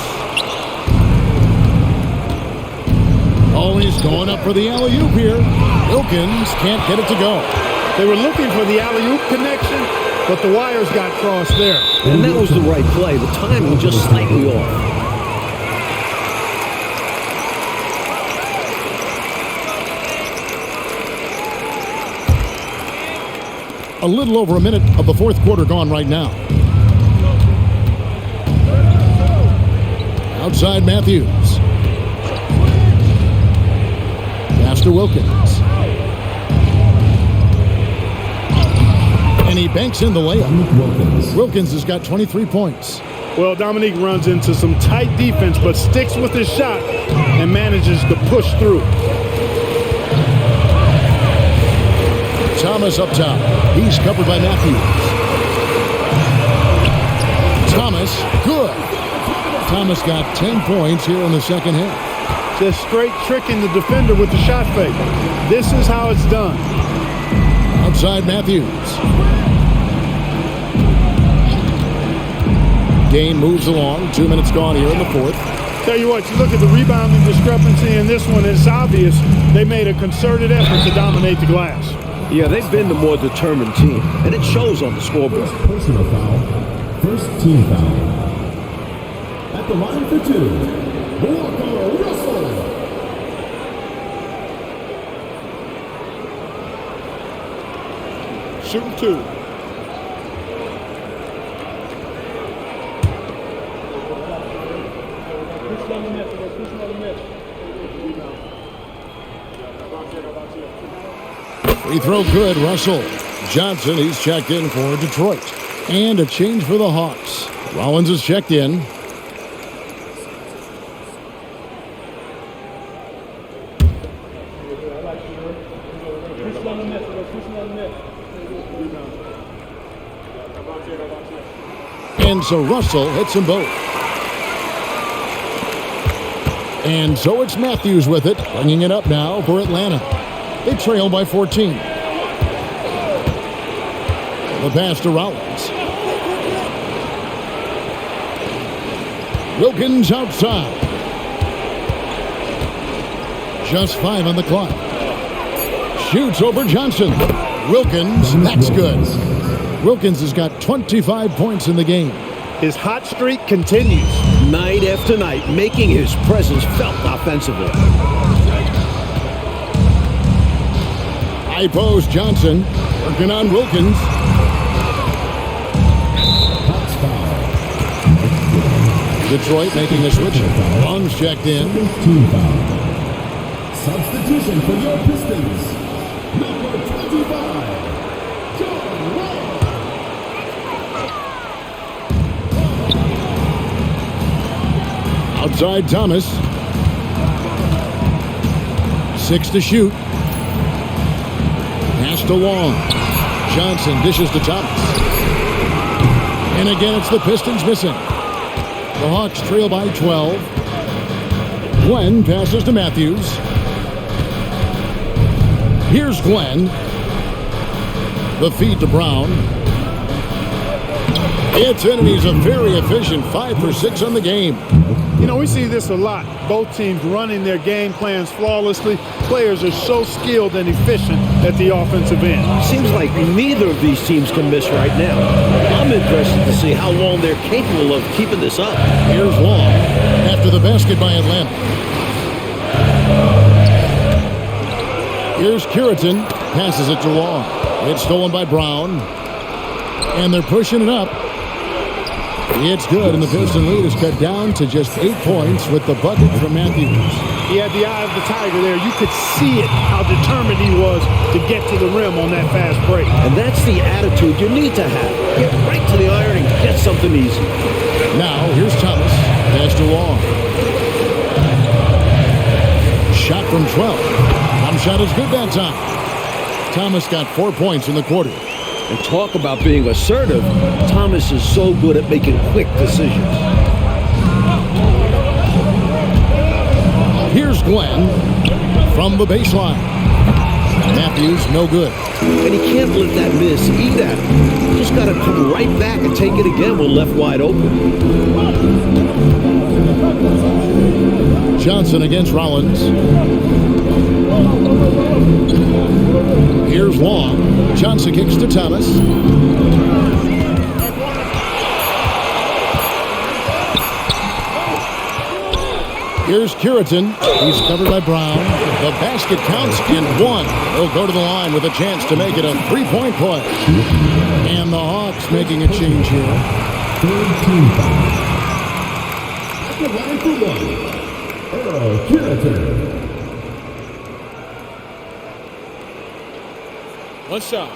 Oh, he's going up for the alley-oop here. Wilkins can't get it to go. They were looking for the alley-oop connection, but the wires got crossed there. And that was the right play. The timing just slightly off. A little over a minute of the fourth quarter gone right now. Outside Matthews. Pass to Wilkins. And he banks in the layup. Wilkins has got 23 points. Well, Dominique runs into some tight defense, but sticks with his shot and manages to push through. Thomas up top. He's covered by Matthews. Thomas, good. Thomas got 10 points here in the second half. Just straight tricking the defender with the shot fake. This is how it's done. Outside Matthews. Game moves along. 2 minutes gone here in the fourth. Tell you what, you look at the rebounding discrepancy in this one, it's obvious they made a concerted effort to dominate the glass. Yeah, they've been the more determined team, and it shows on the scoreboard. Personal foul. First team foul. At the line for two, Walker Russell. Shooting two. Free throw good, Russell. Johnson, he's checked in for Detroit. And a change for the Hawks. Rollins is checked in. And so Russell hits them both. And so it's Matthews with it, bringing it up now for Atlanta. They trail by 14. The pass to Rollins. Wilkins outside. Just 5 on the clock. Shoots over Johnson. Wilkins, that's good. Wilkins has got 25 points in the game. His hot streak continues. Night after night, making his presence felt offensively. High post, Johnson working on Wilkins. Detroit making a switch. Long's checked in. Team foul. Substitution for your Pistons. Number 25. Outside Thomas. 6 to shoot. Pass to Long. Johnson dishes to Thomas. And again, it's the Pistons missing. The Hawks trail by 12. Glenn passes to Matthews. Here's Glenn. The feed to Brown. It's in, and he's a very efficient 5 for 6 on the game. You know, we see this a lot. Both teams running their game plans flawlessly. Players are so skilled and efficient at the offensive end. Seems like neither of these teams can miss right now. I'm interested to see how long they're capable of keeping this up. Here's Long after the basket by Atlanta. Here's Curitan. Passes it to Long. It's stolen by Brown. And they're pushing it up. It's good, and the Piston lead is cut down to just 8 points with the bucket from Matthews. He had the eye of the tiger there. You could see it, how determined he was to get to the rim on that fast break. And that's the attitude you need to have. Get right to the iron and get something easy. Now, here's Thomas. Pass to Long. Shot from 12. Shot is good that time. Thomas got 4 points in the quarter. And talk about being assertive. Thomas is so good at making quick decisions. Here's Glenn from the baseline. Matthews, no good. And he can't let that miss eat at him. Just got to come right back and take it again when left wide open. Johnson against Rollins. Here's Long. Johnson kicks to Thomas. Here's Curitan. He's covered by Brown. The basket counts and one. He'll go to the line with a chance to make it a three-point play. And the Hawks making a change here. Third team foul. At the line for one, Curitan. One shot.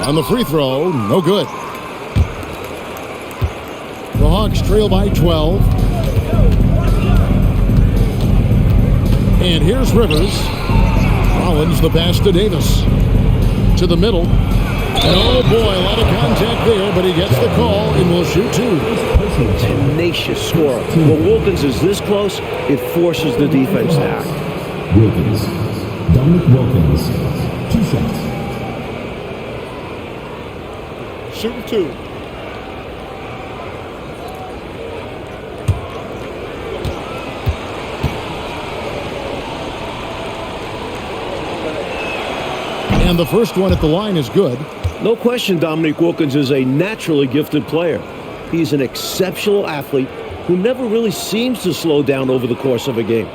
On the free throw, no good. The Hawks trail by 12. And here's Rivers. Rollins the pass to Davis. To the middle. And oh boy, a lot of contact there, but he gets the call and will shoot two. Tenacious scorer. When Wilkins is this close, it forces the defense to act. Wilkins. Dominic Wilkins. 2 shots. Shooting two. And the first one at the line is good. No question Dominic Wilkins is a naturally gifted player. He's an exceptional athlete who never really seems to slow down over the course of a game.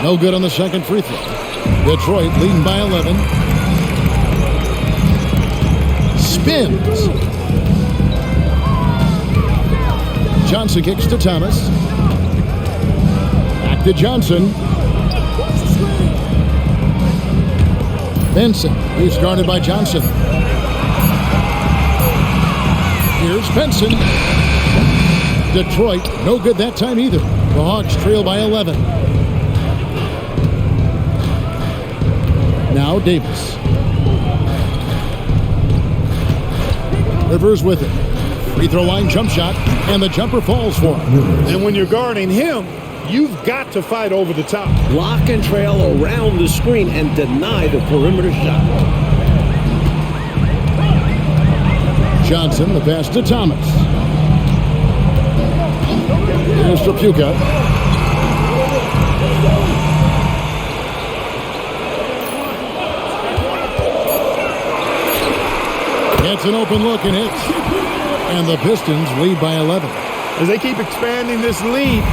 No good on the second free throw. Detroit leading by 11. Spins. Johnson kicks to Thomas. Back to Johnson. Benson. He's guarded by Johnson. Here's Benson. Detroit, no good that time either. The Hawks trail by 11. Now Davis. Rivers with it. Free throw line jump shot, and the jumper falls for him. And when you're guarding him, you've got to fight over the top. Lock and trail around the screen and deny the perimeter shot. Johnson, the pass to Thomas. Here's Trapuka. Gets an open look and hits. And the Pistons lead by 11. As they keep expanding this lead,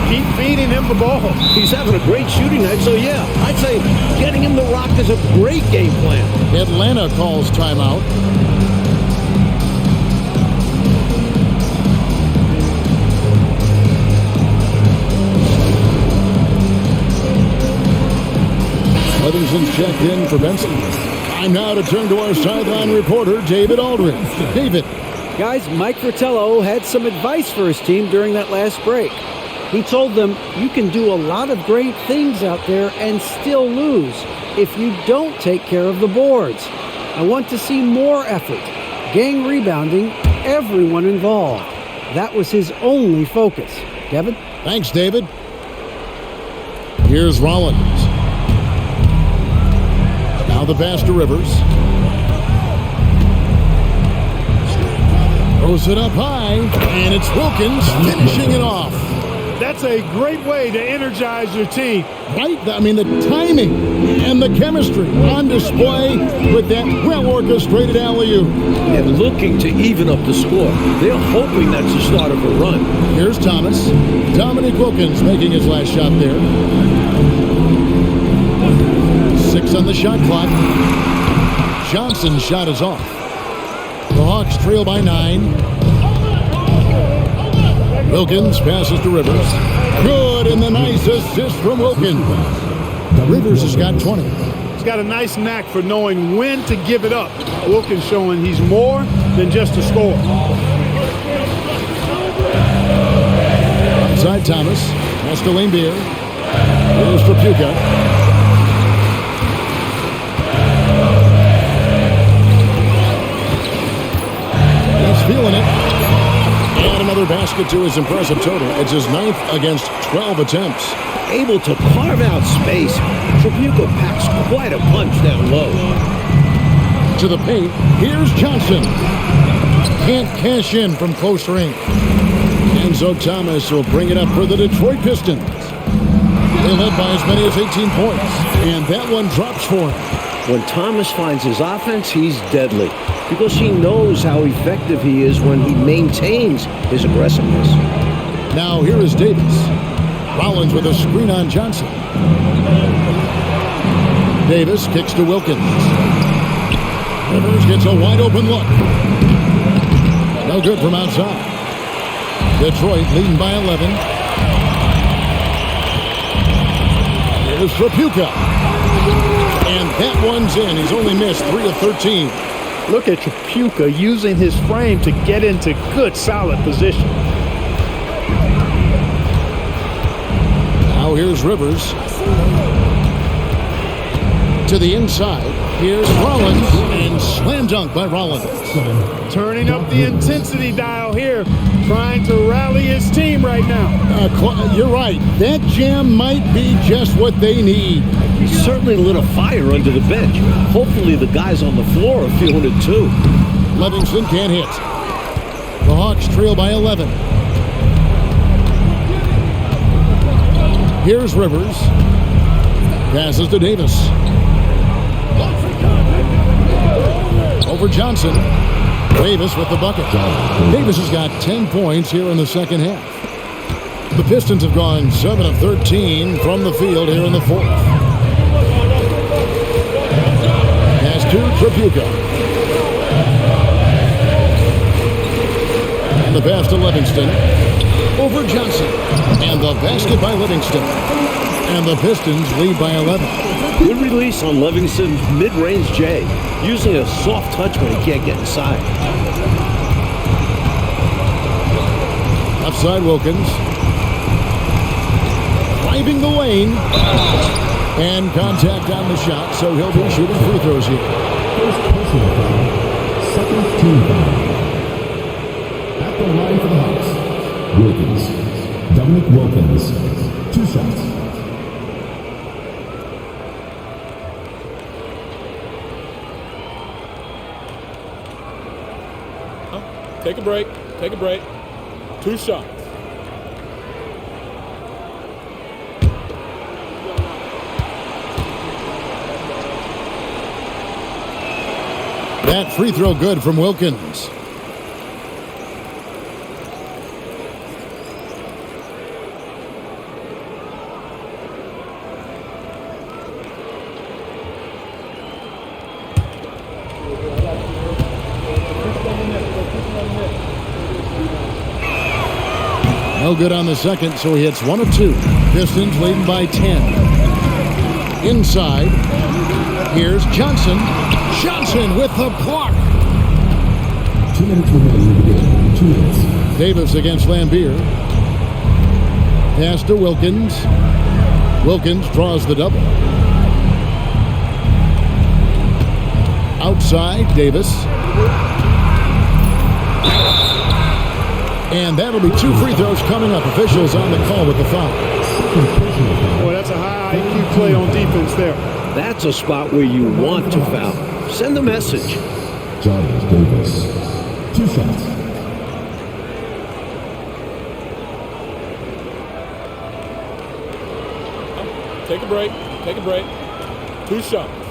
keep feeding him the ball. He's having a great shooting night, so yeah, I'd say getting him the rock is a great game plan. Atlanta calls timeout. Livingston's checked in for Benson. Time now to turn to our sideline reporter, David Aldridge. David. Guys, Mike Fratello had some advice for his team during that last break. He told them, you can do a lot of great things out there and still lose if you don't take care of the boards. I want to see more effort, gang rebounding, everyone involved. That was his only focus. Kevin? Thanks, David. Here's Rollins. Now the pass to Rivers. Throws it up high, and it's Wilkins finishing it off. That's a great way to energize your team. Right? I mean, the timing and the chemistry on display with that well-orchestrated alley-oop. And looking to even up the score. They're hoping that's the start of a run. Here's Thomas. Dominic Wilkins making his last shot there. 6 on the shot clock. Johnson's shot is off. The Hawks trail by 9. Wilkins passes to Rivers. Good, and the nice assist from Wilkins. Rivers has got 20. He's got a nice knack for knowing when to give it up. Wilkins showing he's more than just a scorer. Inside Thomas. Pass to Laimbeer. Here's Trapuka. Feeling it. basket to his impressive total. It's his 9th against 12 attempts. Able to carve out space, Tripucka packs quite a punch down low. To the paint, here's Johnson. Can't cash in from close range. Enzo Thomas will bring it up for the Detroit Pistons. They led by as many as 18 points, and that one drops for him. When Thomas finds his offense, he's deadly because he knows how effective he is when he maintains his aggressiveness. Now here is Davis. Rollins with a screen on Johnson. Davis kicks to Wilkins. Rivers gets a wide open look. No good from outside. Detroit leading by 11. Here's Tripucka. And that one's in. He's only missed 3 of 13. Look at Tripucka using his frame to get into good, solid position. Now here's Rivers. To the inside. Here's Rollins. And slam dunk by Rollins. Turning up the intensity dial here. Trying to rally his team right now. You're right. That jam might be just what they need. He certainly lit a fire under the bench. Hopefully the guys on the floor are feeling it too. Livingston can't hit. The Hawks trail by 11. Here's Rivers. Passes to Davis. Over Johnson. Davis with the bucket. Davis has got 10 points here in the second half. The Pistons have gone 7 of 13 from the field here in the fourth. Pass to Tripucka. And the pass to Livingston. Over Johnson. And the basket by Livingston. And the Pistons lead by 11. Good release on Livingston's mid-range J, using a soft touch when he can't get inside. Left side Wilkins. Driving the lane. And contact on the shot, so he'll be shooting free throws here. First personal foul. Second team foul. At the line for the Hawks, Wilkins. Dominic Wilkins. 2 shots. Take a break. Take a break. 2 shots. That free throw good from Wilkins. No good on the second, so he hits 1 of 2. Pistons leading by 10. Inside, here's Johnson. Johnson with the block. 2 minutes remaining in the game. 2 minutes. Davis against Lambeer. Pass to Wilkins. Wilkins draws the double. Outside, Davis. And that'll be 2 free throws coming up. Officials on the call with the foul. Boy, that's a high IQ play on defense there. That's a spot where you want to foul. Send a message. Johnny Davis. 2 shots. Take a break. Take a break. 2 shots.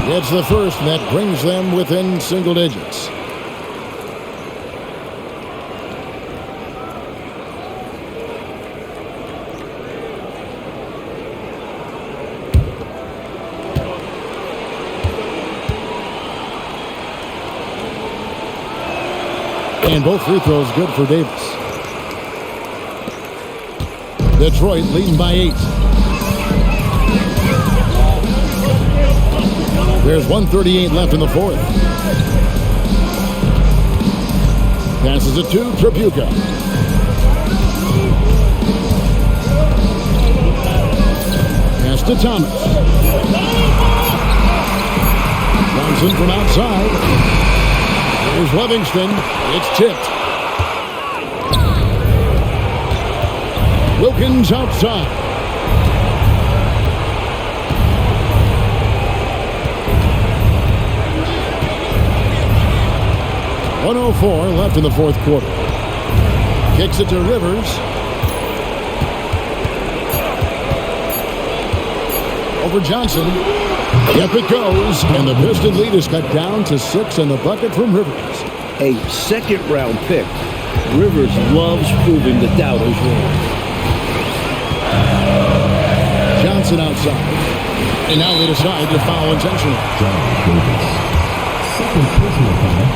Gets the first, and that brings them within single digits. And both free throws good for Davis. Detroit leading by 8. There's 1:38 left in the fourth. Passes it to Tripucka. Pass Pass to Thomas. Johnson from outside. Here's Livingston. It's tipped. Wilkins outside. .104 left in the fourth quarter. Kicks it to Rivers. Over Johnson. Yep, it goes. And the Piston lead is cut down to 6 in the bucket from Rivers. A second-round pick. Rivers loves proving the doubters wrong. Johnson outside. And now they decide to foul intentional. John Davis. Second personal foul.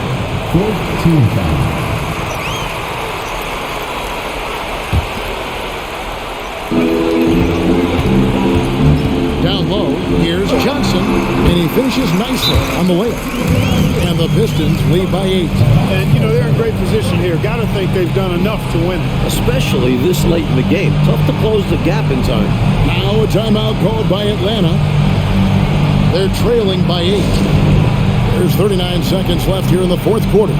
Fourth team foul. Down low, here's Johnson, and he finishes nicely on the layup. And the Pistons lead by 8. And, you know, they're in great position here. Got to think they've done enough to win it. Especially this late in the game. Tough to close the gap in time. Now a timeout called by Atlanta. They're trailing by 8. There's 39 seconds left here in the fourth quarter.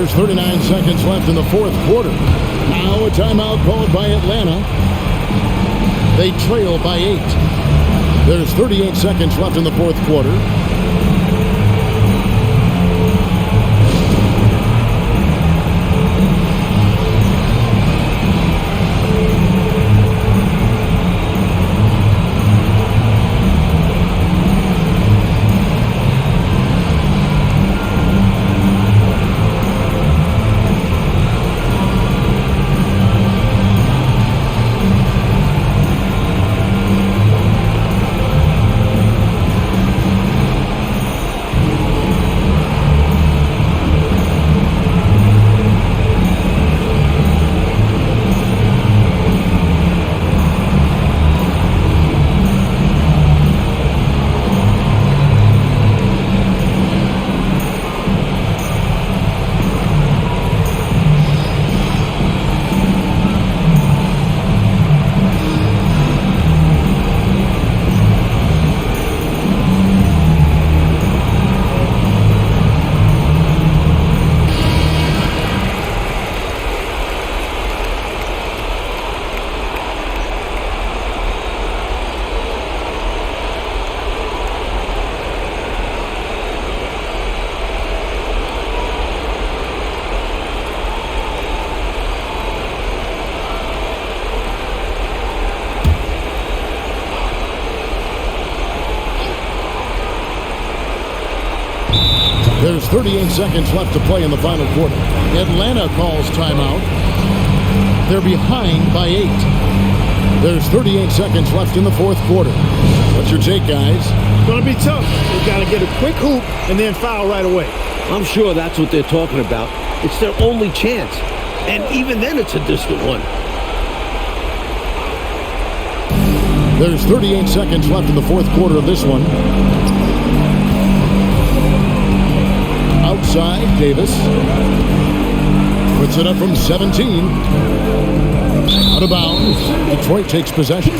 There's 39 seconds left in the fourth quarter. Now a timeout called by Atlanta. They trail by 8. There's 38 seconds left in the fourth quarter. There's 38 seconds left to play in the final quarter. Atlanta calls timeout. They're behind by 8. There's 38 seconds left in the fourth quarter. What's your take, guys? It's going to be tough. They've got to get a quick hoop and then foul right away. I'm sure that's what they're talking about. It's their only chance. And even then, it's a distant one. There's 38 seconds left in the fourth quarter of this one. Outside, Davis puts it up from 17. Out of bounds. Detroit takes possession.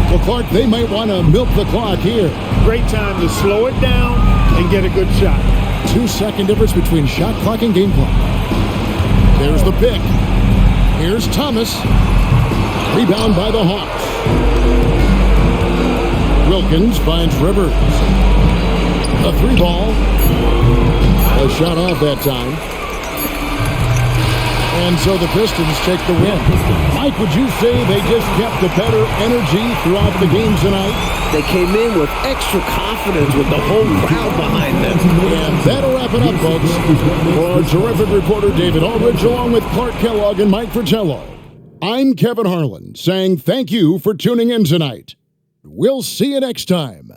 Well, Clark, they might want to milk the clock here. Great time to slow it down and get a good shot. 2-second difference between shot clock and game clock. There's the pick. Here's Thomas. Rebound by the Hawks. Wilkins finds Rivers. A 3-ball. A shot off that time. And so the Pistons take the win. Mike, would you say they just kept a better energy throughout the game tonight? They came in with extra confidence with the whole crowd behind them. And that'll wrap it up, folks. For our terrific reporter, David Aldridge, along with Clark Kellogg and Mike Fratello, I'm Kevin Harlan saying thank you for tuning in tonight. We'll see you next time.